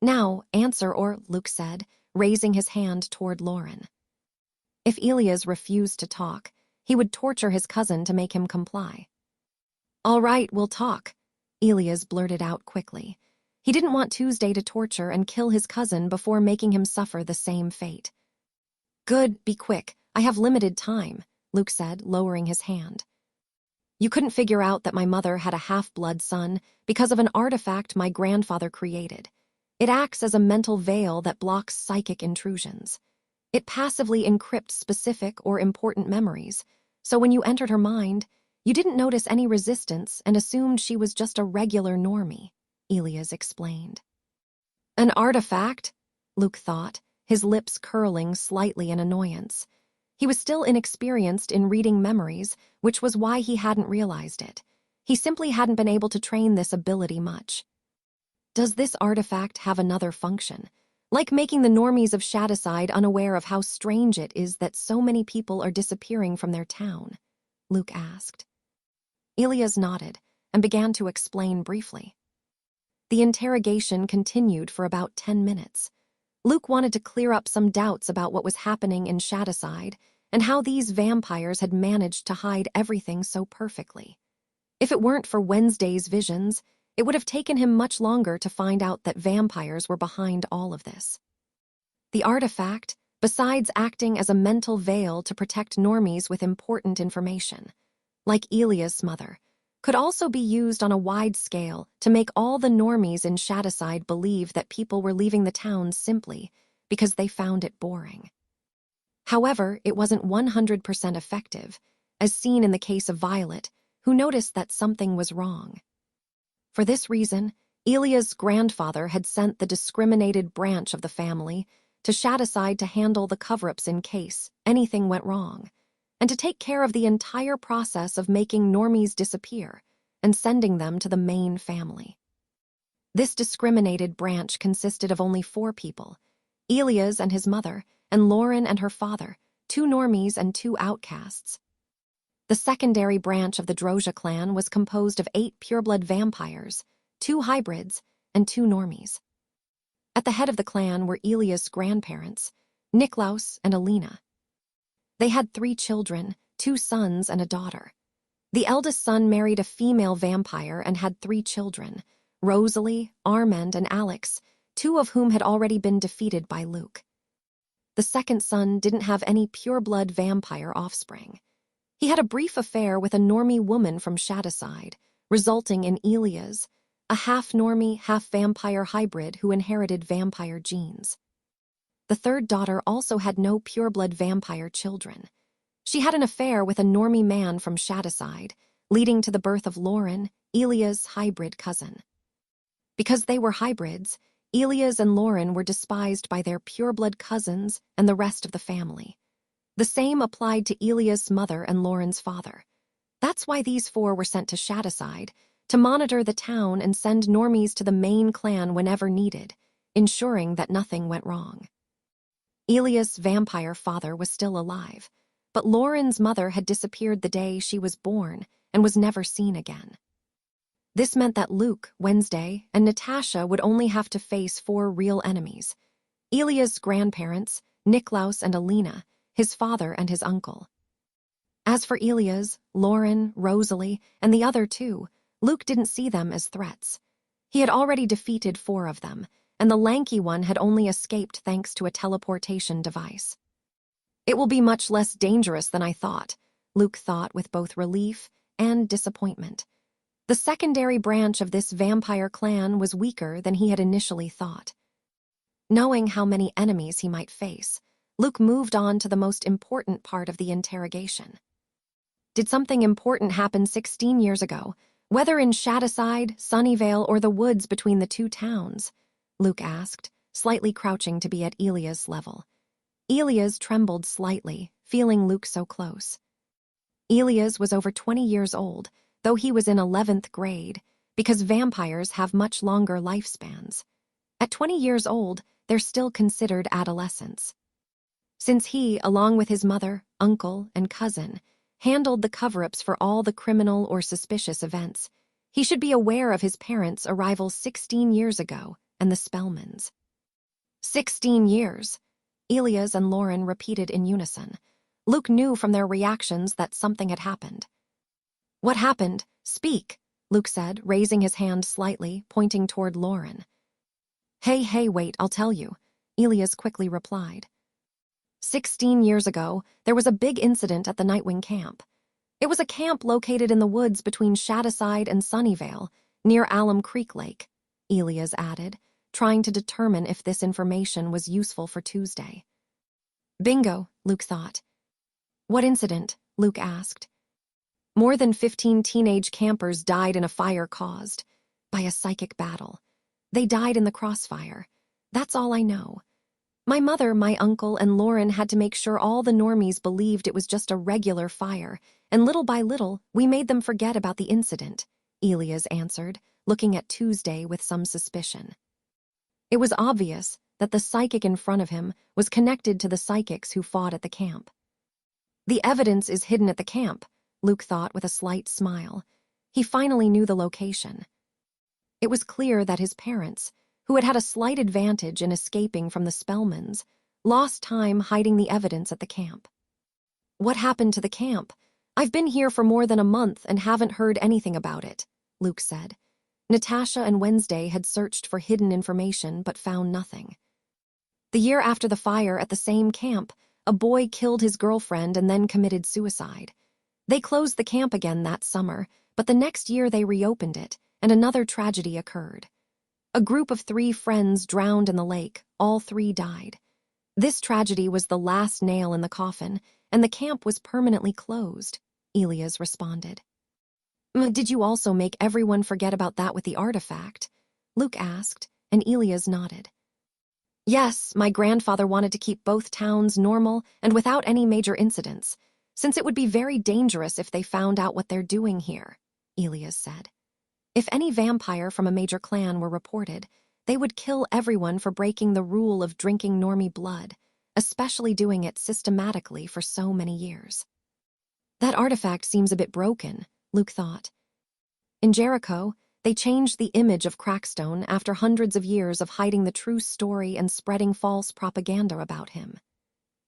Now, answer or, Luke said, raising his hand toward Lauren. If Elias refused to talk, he would torture his cousin to make him comply. All right, we'll talk, Elias blurted out quickly. He didn't want Tuesday to torture and kill his cousin before making him suffer the same fate. Good, be quick. I have limited time, Luke said, lowering his hand. You couldn't figure out that my mother had a half-blood son because of an artifact my grandfather created. It acts as a mental veil that blocks psychic intrusions. It passively encrypts specific or important memories, so when you entered her mind, you didn't notice any resistance and assumed she was just a regular normie, Elias explained. An artifact? Luke thought, his lips curling slightly in annoyance. He was still inexperienced in reading memories, which was why he hadn't realized it. He simply hadn't been able to train this ability much. Does this artifact have another function? Like making the normies of Shadowside unaware of how strange it is that so many people are disappearing from their town? Luke asked. Elias nodded and began to explain briefly. The interrogation continued for about 10 minutes. Luke wanted to clear up some doubts about what was happening in Shadowside and how these vampires had managed to hide everything so perfectly. If it weren't for Wednesday's visions, it would have taken him much longer to find out that vampires were behind all of this. The artifact, besides acting as a mental veil to protect normies with important information, like Elias' mother, could also be used on a wide scale to make all the normies in Shadowside believe that people were leaving the town simply because they found it boring. However, it wasn't 100% effective, as seen in the case of Violet, who noticed that something was wrong. For this reason, Elia's grandfather had sent the discriminated branch of the family to Shadowside to handle the cover-ups in case anything went wrong, and to take care of the entire process of making normies disappear and sending them to the main family. This discriminated branch consisted of only 4 people, Elias and his mother, and Lauren and her father, 2 normies and 2 outcasts. The secondary branch of the Drozhia clan was composed of 8 pureblood vampires, 2 hybrids, and 2 normies. At the head of the clan were Elias' grandparents, Niklaus and Alina. They had 3 children, 2 sons and a daughter. The eldest son married a female vampire and had 3 children, Rosalie, Armand, and Alex, 2 of whom had already been defeated by Luke. The second son didn't have any pureblood vampire offspring. He had a brief affair with a normie woman from Shadowside, resulting in Elias, a half-normie, half-vampire hybrid who inherited vampire genes. The third daughter also had no pureblood vampire children. She had an affair with a normie man from Shadowside, leading to the birth of Lauren, Elias' hybrid cousin. Because they were hybrids, Elias and Lauren were despised by their pureblood cousins and the rest of the family. The same applied to Elias' mother and Lauren's father. That's why these 4 were sent to Shadowside, to monitor the town and send normies to the main clan whenever needed, ensuring that nothing went wrong. Elias' vampire father was still alive, but Lauren's mother had disappeared the day she was born and was never seen again. This meant that Luke, Wednesday, and Natasha would only have to face 4 real enemies: Elias' grandparents, Niklaus and Alina, his father and his uncle. As for Elias, Lauren, Rosalie, and the other 2, Luke didn't see them as threats. He had already defeated 4 of them, and the lanky one had only escaped thanks to a teleportation device. It will be much less dangerous than I thought, Luke thought with both relief and disappointment. The secondary branch of this vampire clan was weaker than he had initially thought. Knowing how many enemies he might face, Luke moved on to the most important part of the interrogation. Did something important happen 16 years ago, whether in Shadowside, Sunnyvale, or the woods between the 2 towns? Luke asked, slightly crouching to be at Elias' level. Elias trembled slightly, feeling Luke so close. Elias was over 20 years old, though he was in 11th grade, because vampires have much longer lifespans. At 20 years old, they're still considered adolescents. Since he, along with his mother, uncle, and cousin, handled the cover-ups for all the criminal or suspicious events, he should be aware of his parents' arrival 16 years ago and the Spellmans. 16 years, Elias and Lauren repeated in unison. Luke knew from their reactions that something had happened. "What happened? Speak," Luke said, raising his hand slightly, pointing toward Lauren. Hey, wait, I'll tell you," Elias quickly replied. 16 years ago, there was a big incident at the Nightwing camp. It was a camp located in the woods between Shadowside and Sunnyvale, near Alum Creek Lake, Elias added, trying to determine if this information was useful for Tuesday. Bingo, Luke thought. What incident? Luke asked. More than 15 teenage campers died in a fire caused by a psychic battle. They died in the crossfire. That's all I know. My mother, my uncle, and Lauren had to make sure all the normies believed it was just a regular fire, and little by little, we made them forget about the incident, Elias answered, looking at Tuesday with some suspicion. It was obvious that the psychic in front of him was connected to the psychics who fought at the camp. The evidence is hidden at the camp, Luke thought with a slight smile. He finally knew the location. It was clear that his parents, who had had a slight advantage in escaping from the Spellmans, lost time hiding the evidence at the camp. What happened to the camp? I've been here for more than a month and haven't heard anything about it, Luke said. Natasha and Wednesday had searched for hidden information but found nothing. The year after the fire at the same camp, a boy killed his girlfriend and then committed suicide. They closed the camp again that summer, but the next year they reopened it, and another tragedy occurred. A group of 3 friends drowned in the lake. All 3 died. This tragedy was the last nail in the coffin, and the camp was permanently closed, Elias responded. Did you also make everyone forget about that with the artifact? Luke asked, and Elias nodded. Yes, my grandfather wanted to keep both towns normal and without any major incidents, since it would be very dangerous if they found out what they're doing here, Elias said. If any vampire from a major clan were reported, they would kill everyone for breaking the rule of drinking normie blood, especially doing it systematically for so many years. That artifact seems a bit broken, Luke thought. In Jericho, they changed the image of Crackstone after hundreds of years of hiding the true story and spreading false propaganda about him.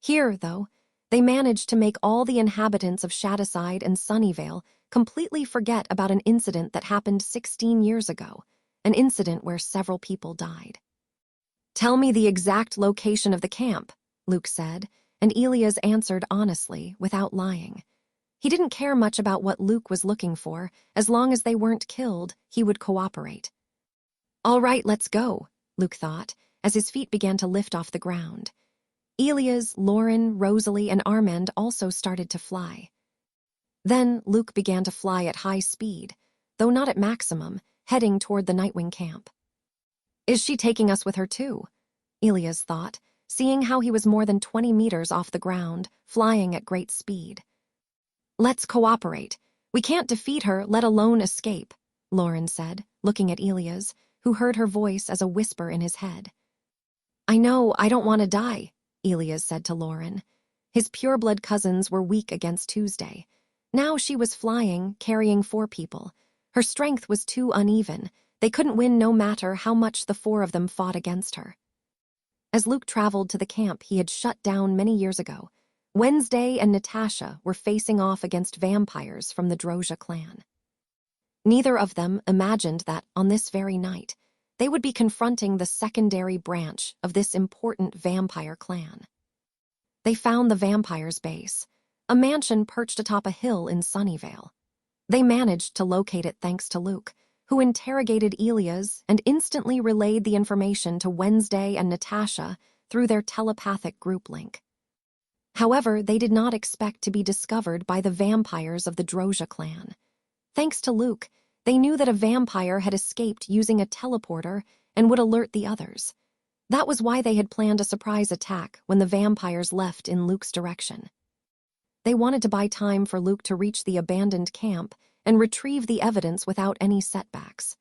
Here, though, they managed to make all the inhabitants of Shadowside and Sunnyvale completely forget about an incident that happened 16 years ago, an incident where several people died. Tell me the exact location of the camp, Luke said, and Elias answered honestly, without lying. He didn't care much about what Luke was looking for. As long as they weren't killed, he would cooperate. All right, let's go, Luke thought, as his feet began to lift off the ground. Elias, Lauren, Rosalie, and Armand also started to fly. Then Luke began to fly at high speed, though not at maximum, heading toward the Nightwing camp. Is she taking us with her too? Elias thought, seeing how he was more than 20 meters off the ground, flying at great speed. Let's cooperate. We can't defeat her, let alone escape, Lauren said, looking at Elias, who heard her voice as a whisper in his head. I know, I don't want to die, Elias said to Lauren. His pureblood cousins were weak against Tuesday. Now she was flying, carrying 4 people. Her strength was too uneven. They couldn't win no matter how much the 4 of them fought against her. As Luke traveled to the camp he had shut down many years ago, Wednesday and Natasha were facing off against vampires from the Drozhia clan. Neither of them imagined that, on this very night, they would be confronting the secondary branch of this important vampire clan. They found the vampire's base, a mansion perched atop a hill in Sunnyvale. They managed to locate it thanks to Luke, who interrogated Elias and instantly relayed the information to Wednesday and Natasha through their telepathic group link. However, they did not expect to be discovered by the vampires of the Drozhia clan. Thanks to Luke, they knew that a vampire had escaped using a teleporter and would alert the others. That was why they had planned a surprise attack when the vampires left in Luke's direction. They wanted to buy time for Luke to reach the abandoned camp and retrieve the evidence without any setbacks.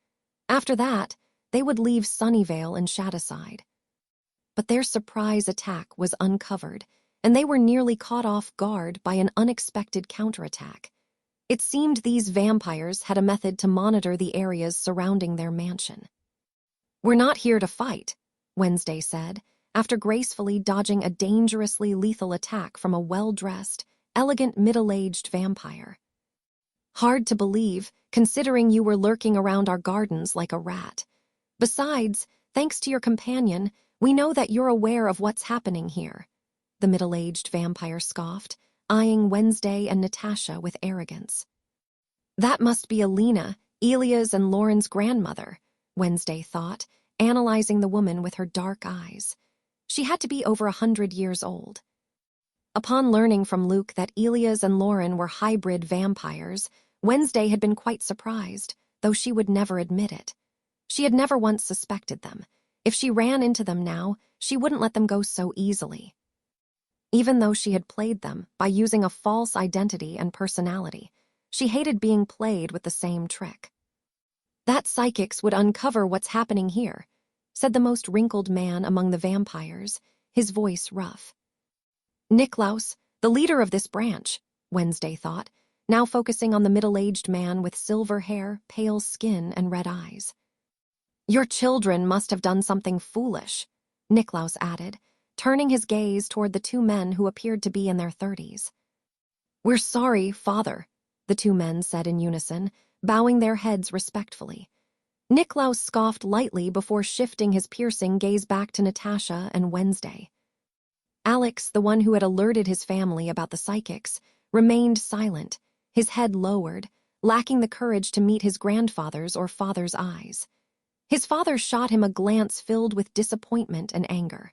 After that, they would leave Sunnyvale and Shadowside. But their surprise attack was uncovered, and they were nearly caught off guard by an unexpected counterattack. It seemed these vampires had a method to monitor the areas surrounding their mansion. We're not here to fight, Wednesday said, after gracefully dodging a dangerously lethal attack from a well-dressed, elegant middle-aged vampire. Hard to believe, considering you were lurking around our gardens like a rat. Besides, thanks to your companion, we know that you're aware of what's happening here, the middle-aged vampire scoffed, eyeing Wednesday and Natasha with arrogance. That must be Alina, Elias and Lauren's grandmother, Wednesday thought, analyzing the woman with her dark eyes. She had to be over 100 years old. Upon learning from Luke that Elias and Lauren were hybrid vampires, Wednesday had been quite surprised, though she would never admit it. She had never once suspected them. If she ran into them now, she wouldn't let them go so easily. Even though she had played them by using a false identity and personality, she hated being played with the same trick. That psychics would uncover what's happening here, said the most wrinkled man among the vampires, his voice rough. Niklaus, the leader of this branch, Wednesday thought, now focusing on the middle-aged man with silver hair, pale skin, and red eyes. Your children must have done something foolish, Niklaus added, turning his gaze toward the two men who appeared to be in their 30s. We're sorry, father, the two men said in unison, bowing their heads respectfully. Niklaus scoffed lightly before shifting his piercing gaze back to Natasha and Wednesday. Alex, the one who had alerted his family about the psychics, remained silent, his head lowered, lacking the courage to meet his grandfather's or father's eyes. His father shot him a glance filled with disappointment and anger.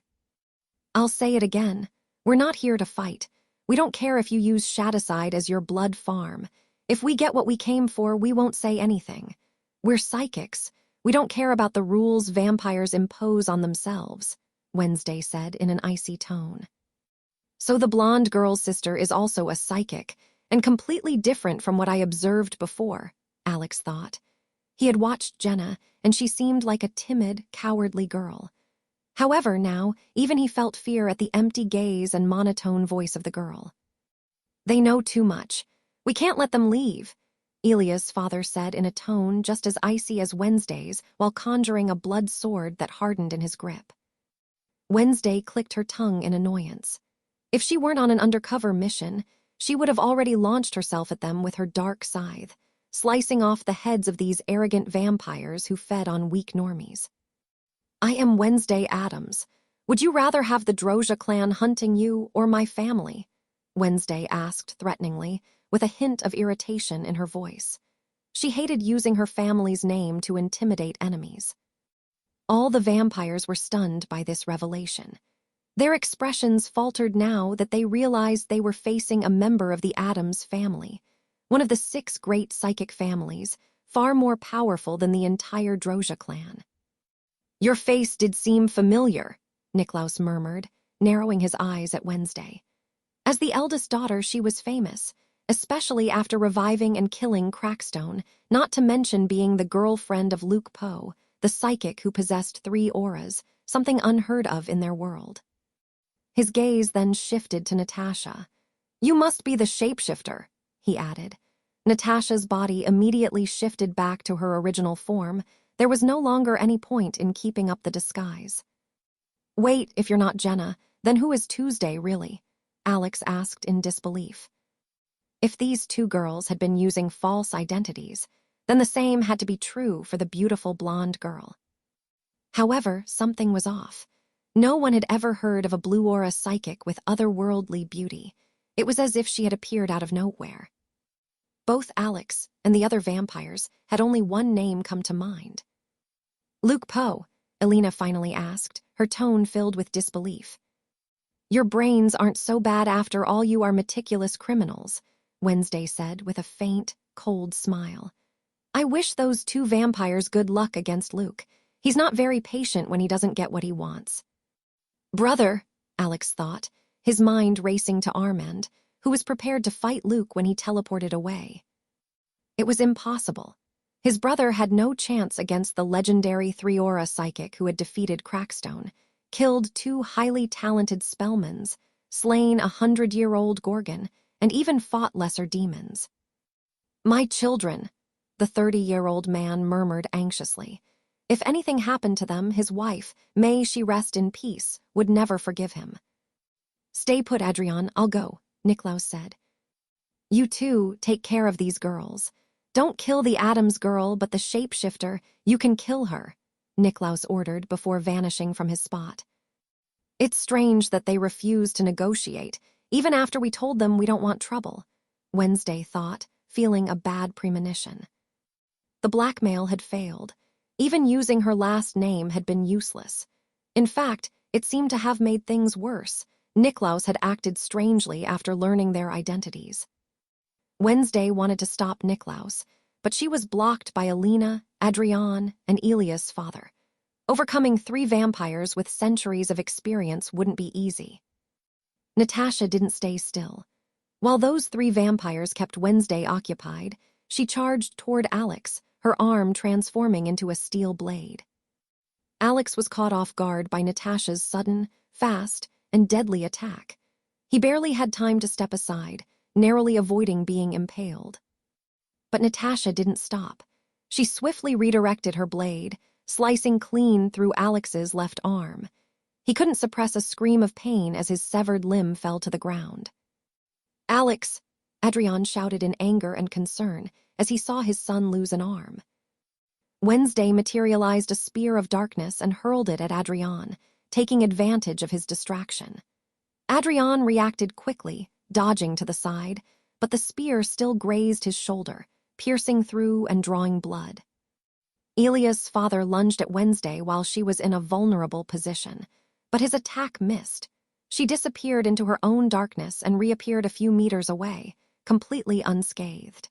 I'll say it again. We're not here to fight. We don't care if you use Shadowside as your blood farm. If we get what we came for, we won't say anything. We're psychics. We don't care about the rules vampires impose on themselves, Wednesday said in an icy tone. So the blonde girl's sister is also a psychic, and completely different from what I observed before, Alex thought. He had watched Jenna, and she seemed like a timid, cowardly girl. However, now, even he felt fear at the empty gaze and monotone voice of the girl. They know too much. We can't let them leave, Elia's father said in a tone just as icy as Wednesday's while conjuring a blood sword that hardened in his grip. Wednesday clicked her tongue in annoyance. If she weren't on an undercover mission, she would have already launched herself at them with her dark scythe, slicing off the heads of these arrogant vampires who fed on weak normies. I am Wednesday Adams. Would you rather have the Drozhia clan hunting you or my family? Wednesday asked threateningly, with a hint of irritation in her voice. She hated using her family's name to intimidate enemies. All the vampires were stunned by this revelation. Their expressions faltered now that they realized they were facing a member of the Adams family, one of the 6 great psychic families, far more powerful than the entire Drozhia clan. Your face did seem familiar, Niklaus murmured, narrowing his eyes at Wednesday. As the eldest daughter, she was famous, especially after reviving and killing Crackstone, not to mention being the girlfriend of Luke Poe, the psychic who possessed 3 auras, something unheard of in their world. His gaze then shifted to Natasha. You must be the shapeshifter, he added. Natasha's body immediately shifted back to her original form. There was no longer any point in keeping up the disguise. Wait, if you're not Jenna, then who is Tuesday, really? Alex asked in disbelief. If these 2 girls had been using false identities, then the same had to be true for the beautiful blonde girl. However, something was off. No one had ever heard of a blue aura psychic with otherworldly beauty. It was as if she had appeared out of nowhere. Both Alex and the other vampires had only one name come to mind. Luke Poe, Elena finally asked, her tone filled with disbelief. Your brains aren't so bad after all. You are meticulous criminals, Wednesday said with a faint, cold smile. I wish those 2 vampires good luck against Luke. He's not very patient when he doesn't get what he wants. Brother, Alex thought, his mind racing to Armand, who was prepared to fight Luke when he teleported away. It was impossible. His brother had no chance against the legendary 3-aura psychic who had defeated Crackstone, killed 2 highly talented spellmans, slain a 100-year-old Gorgon, and even fought lesser demons. My children, the 30-year-old man murmured anxiously. If anything happened to them, his wife, may she rest in peace, would never forgive him. Stay put, Adrian, I'll go, Niklaus said. You 2 take care of these girls. Don't kill the Adams girl, but the shapeshifter, you can kill her, Niklaus ordered before vanishing from his spot. It's strange that they refuse to negotiate, even after we told them we don't want trouble, Wednesday thought, feeling a bad premonition. The blackmail had failed. Even using her last name had been useless. In fact, it seemed to have made things worse. Niklaus had acted strangely after learning their identities. Wednesday wanted to stop Niklaus, but she was blocked by Elena, Adrian, and Elia's father. Overcoming 3 vampires with centuries of experience wouldn't be easy. Natasha didn't stay still. While those 3 vampires kept Wednesday occupied, she charged toward Alex, her arm transforming into a steel blade. Alex was caught off guard by Natasha's sudden, fast, and deadly attack. He barely had time to step aside, narrowly avoiding being impaled. But Natasha didn't stop. She swiftly redirected her blade, slicing clean through Alex's left arm. He couldn't suppress a scream of pain as his severed limb fell to the ground. "Alex!" Adrian shouted in anger and concern as he saw his son lose an arm. Wednesday materialized a spear of darkness and hurled it at Adrian, taking advantage of his distraction. Adrian reacted quickly, dodging to the side, but the spear still grazed his shoulder, piercing through and drawing blood. Elia's father lunged at Wednesday while she was in a vulnerable position, but his attack missed. She disappeared into her own darkness and reappeared a few meters away, completely unscathed.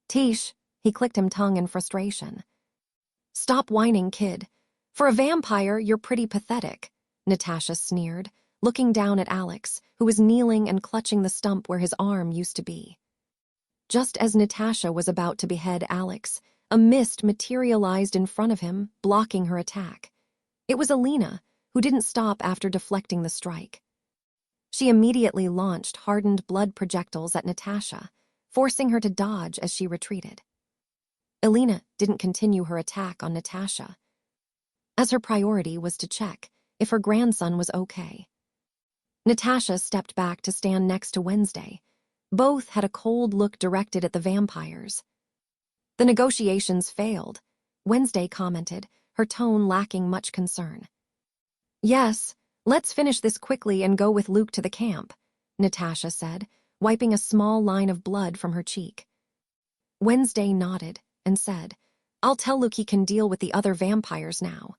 "Tish," he clicked him tongue in frustration. "Stop whining, kid. For a vampire, you're pretty pathetic," Natasha sneered, looking down at Alex, who was kneeling and clutching the stump where his arm used to be. Just as Natasha was about to behead Alex, a mist materialized in front of him, blocking her attack. It was Alina, who didn't stop after deflecting the strike. She immediately launched hardened blood projectiles at Natasha, forcing her to dodge as she retreated. Alina didn't continue her attack on Natasha, as her priority was to check if her grandson was okay. Natasha stepped back to stand next to Wednesday. Both had a cold look directed at the vampires. "The negotiations failed," Wednesday commented, her tone lacking much concern. "Yes, let's finish this quickly and go with Luke to the camp," Natasha said, wiping a small line of blood from her cheek. Wednesday nodded and said, "I'll tell Luke he can deal with the other vampires now."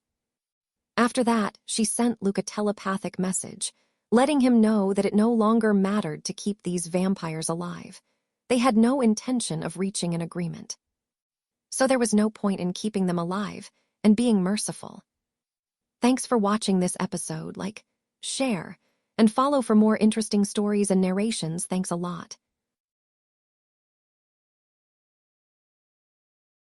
After that, she sent Luke a telepathic message, letting him know that it no longer mattered to keep these vampires alive. They had no intention of reaching an agreement. So there was no point in keeping them alive and being merciful. Thanks for watching this episode. Like, share, and follow for more interesting stories and narrations. Thanks a lot.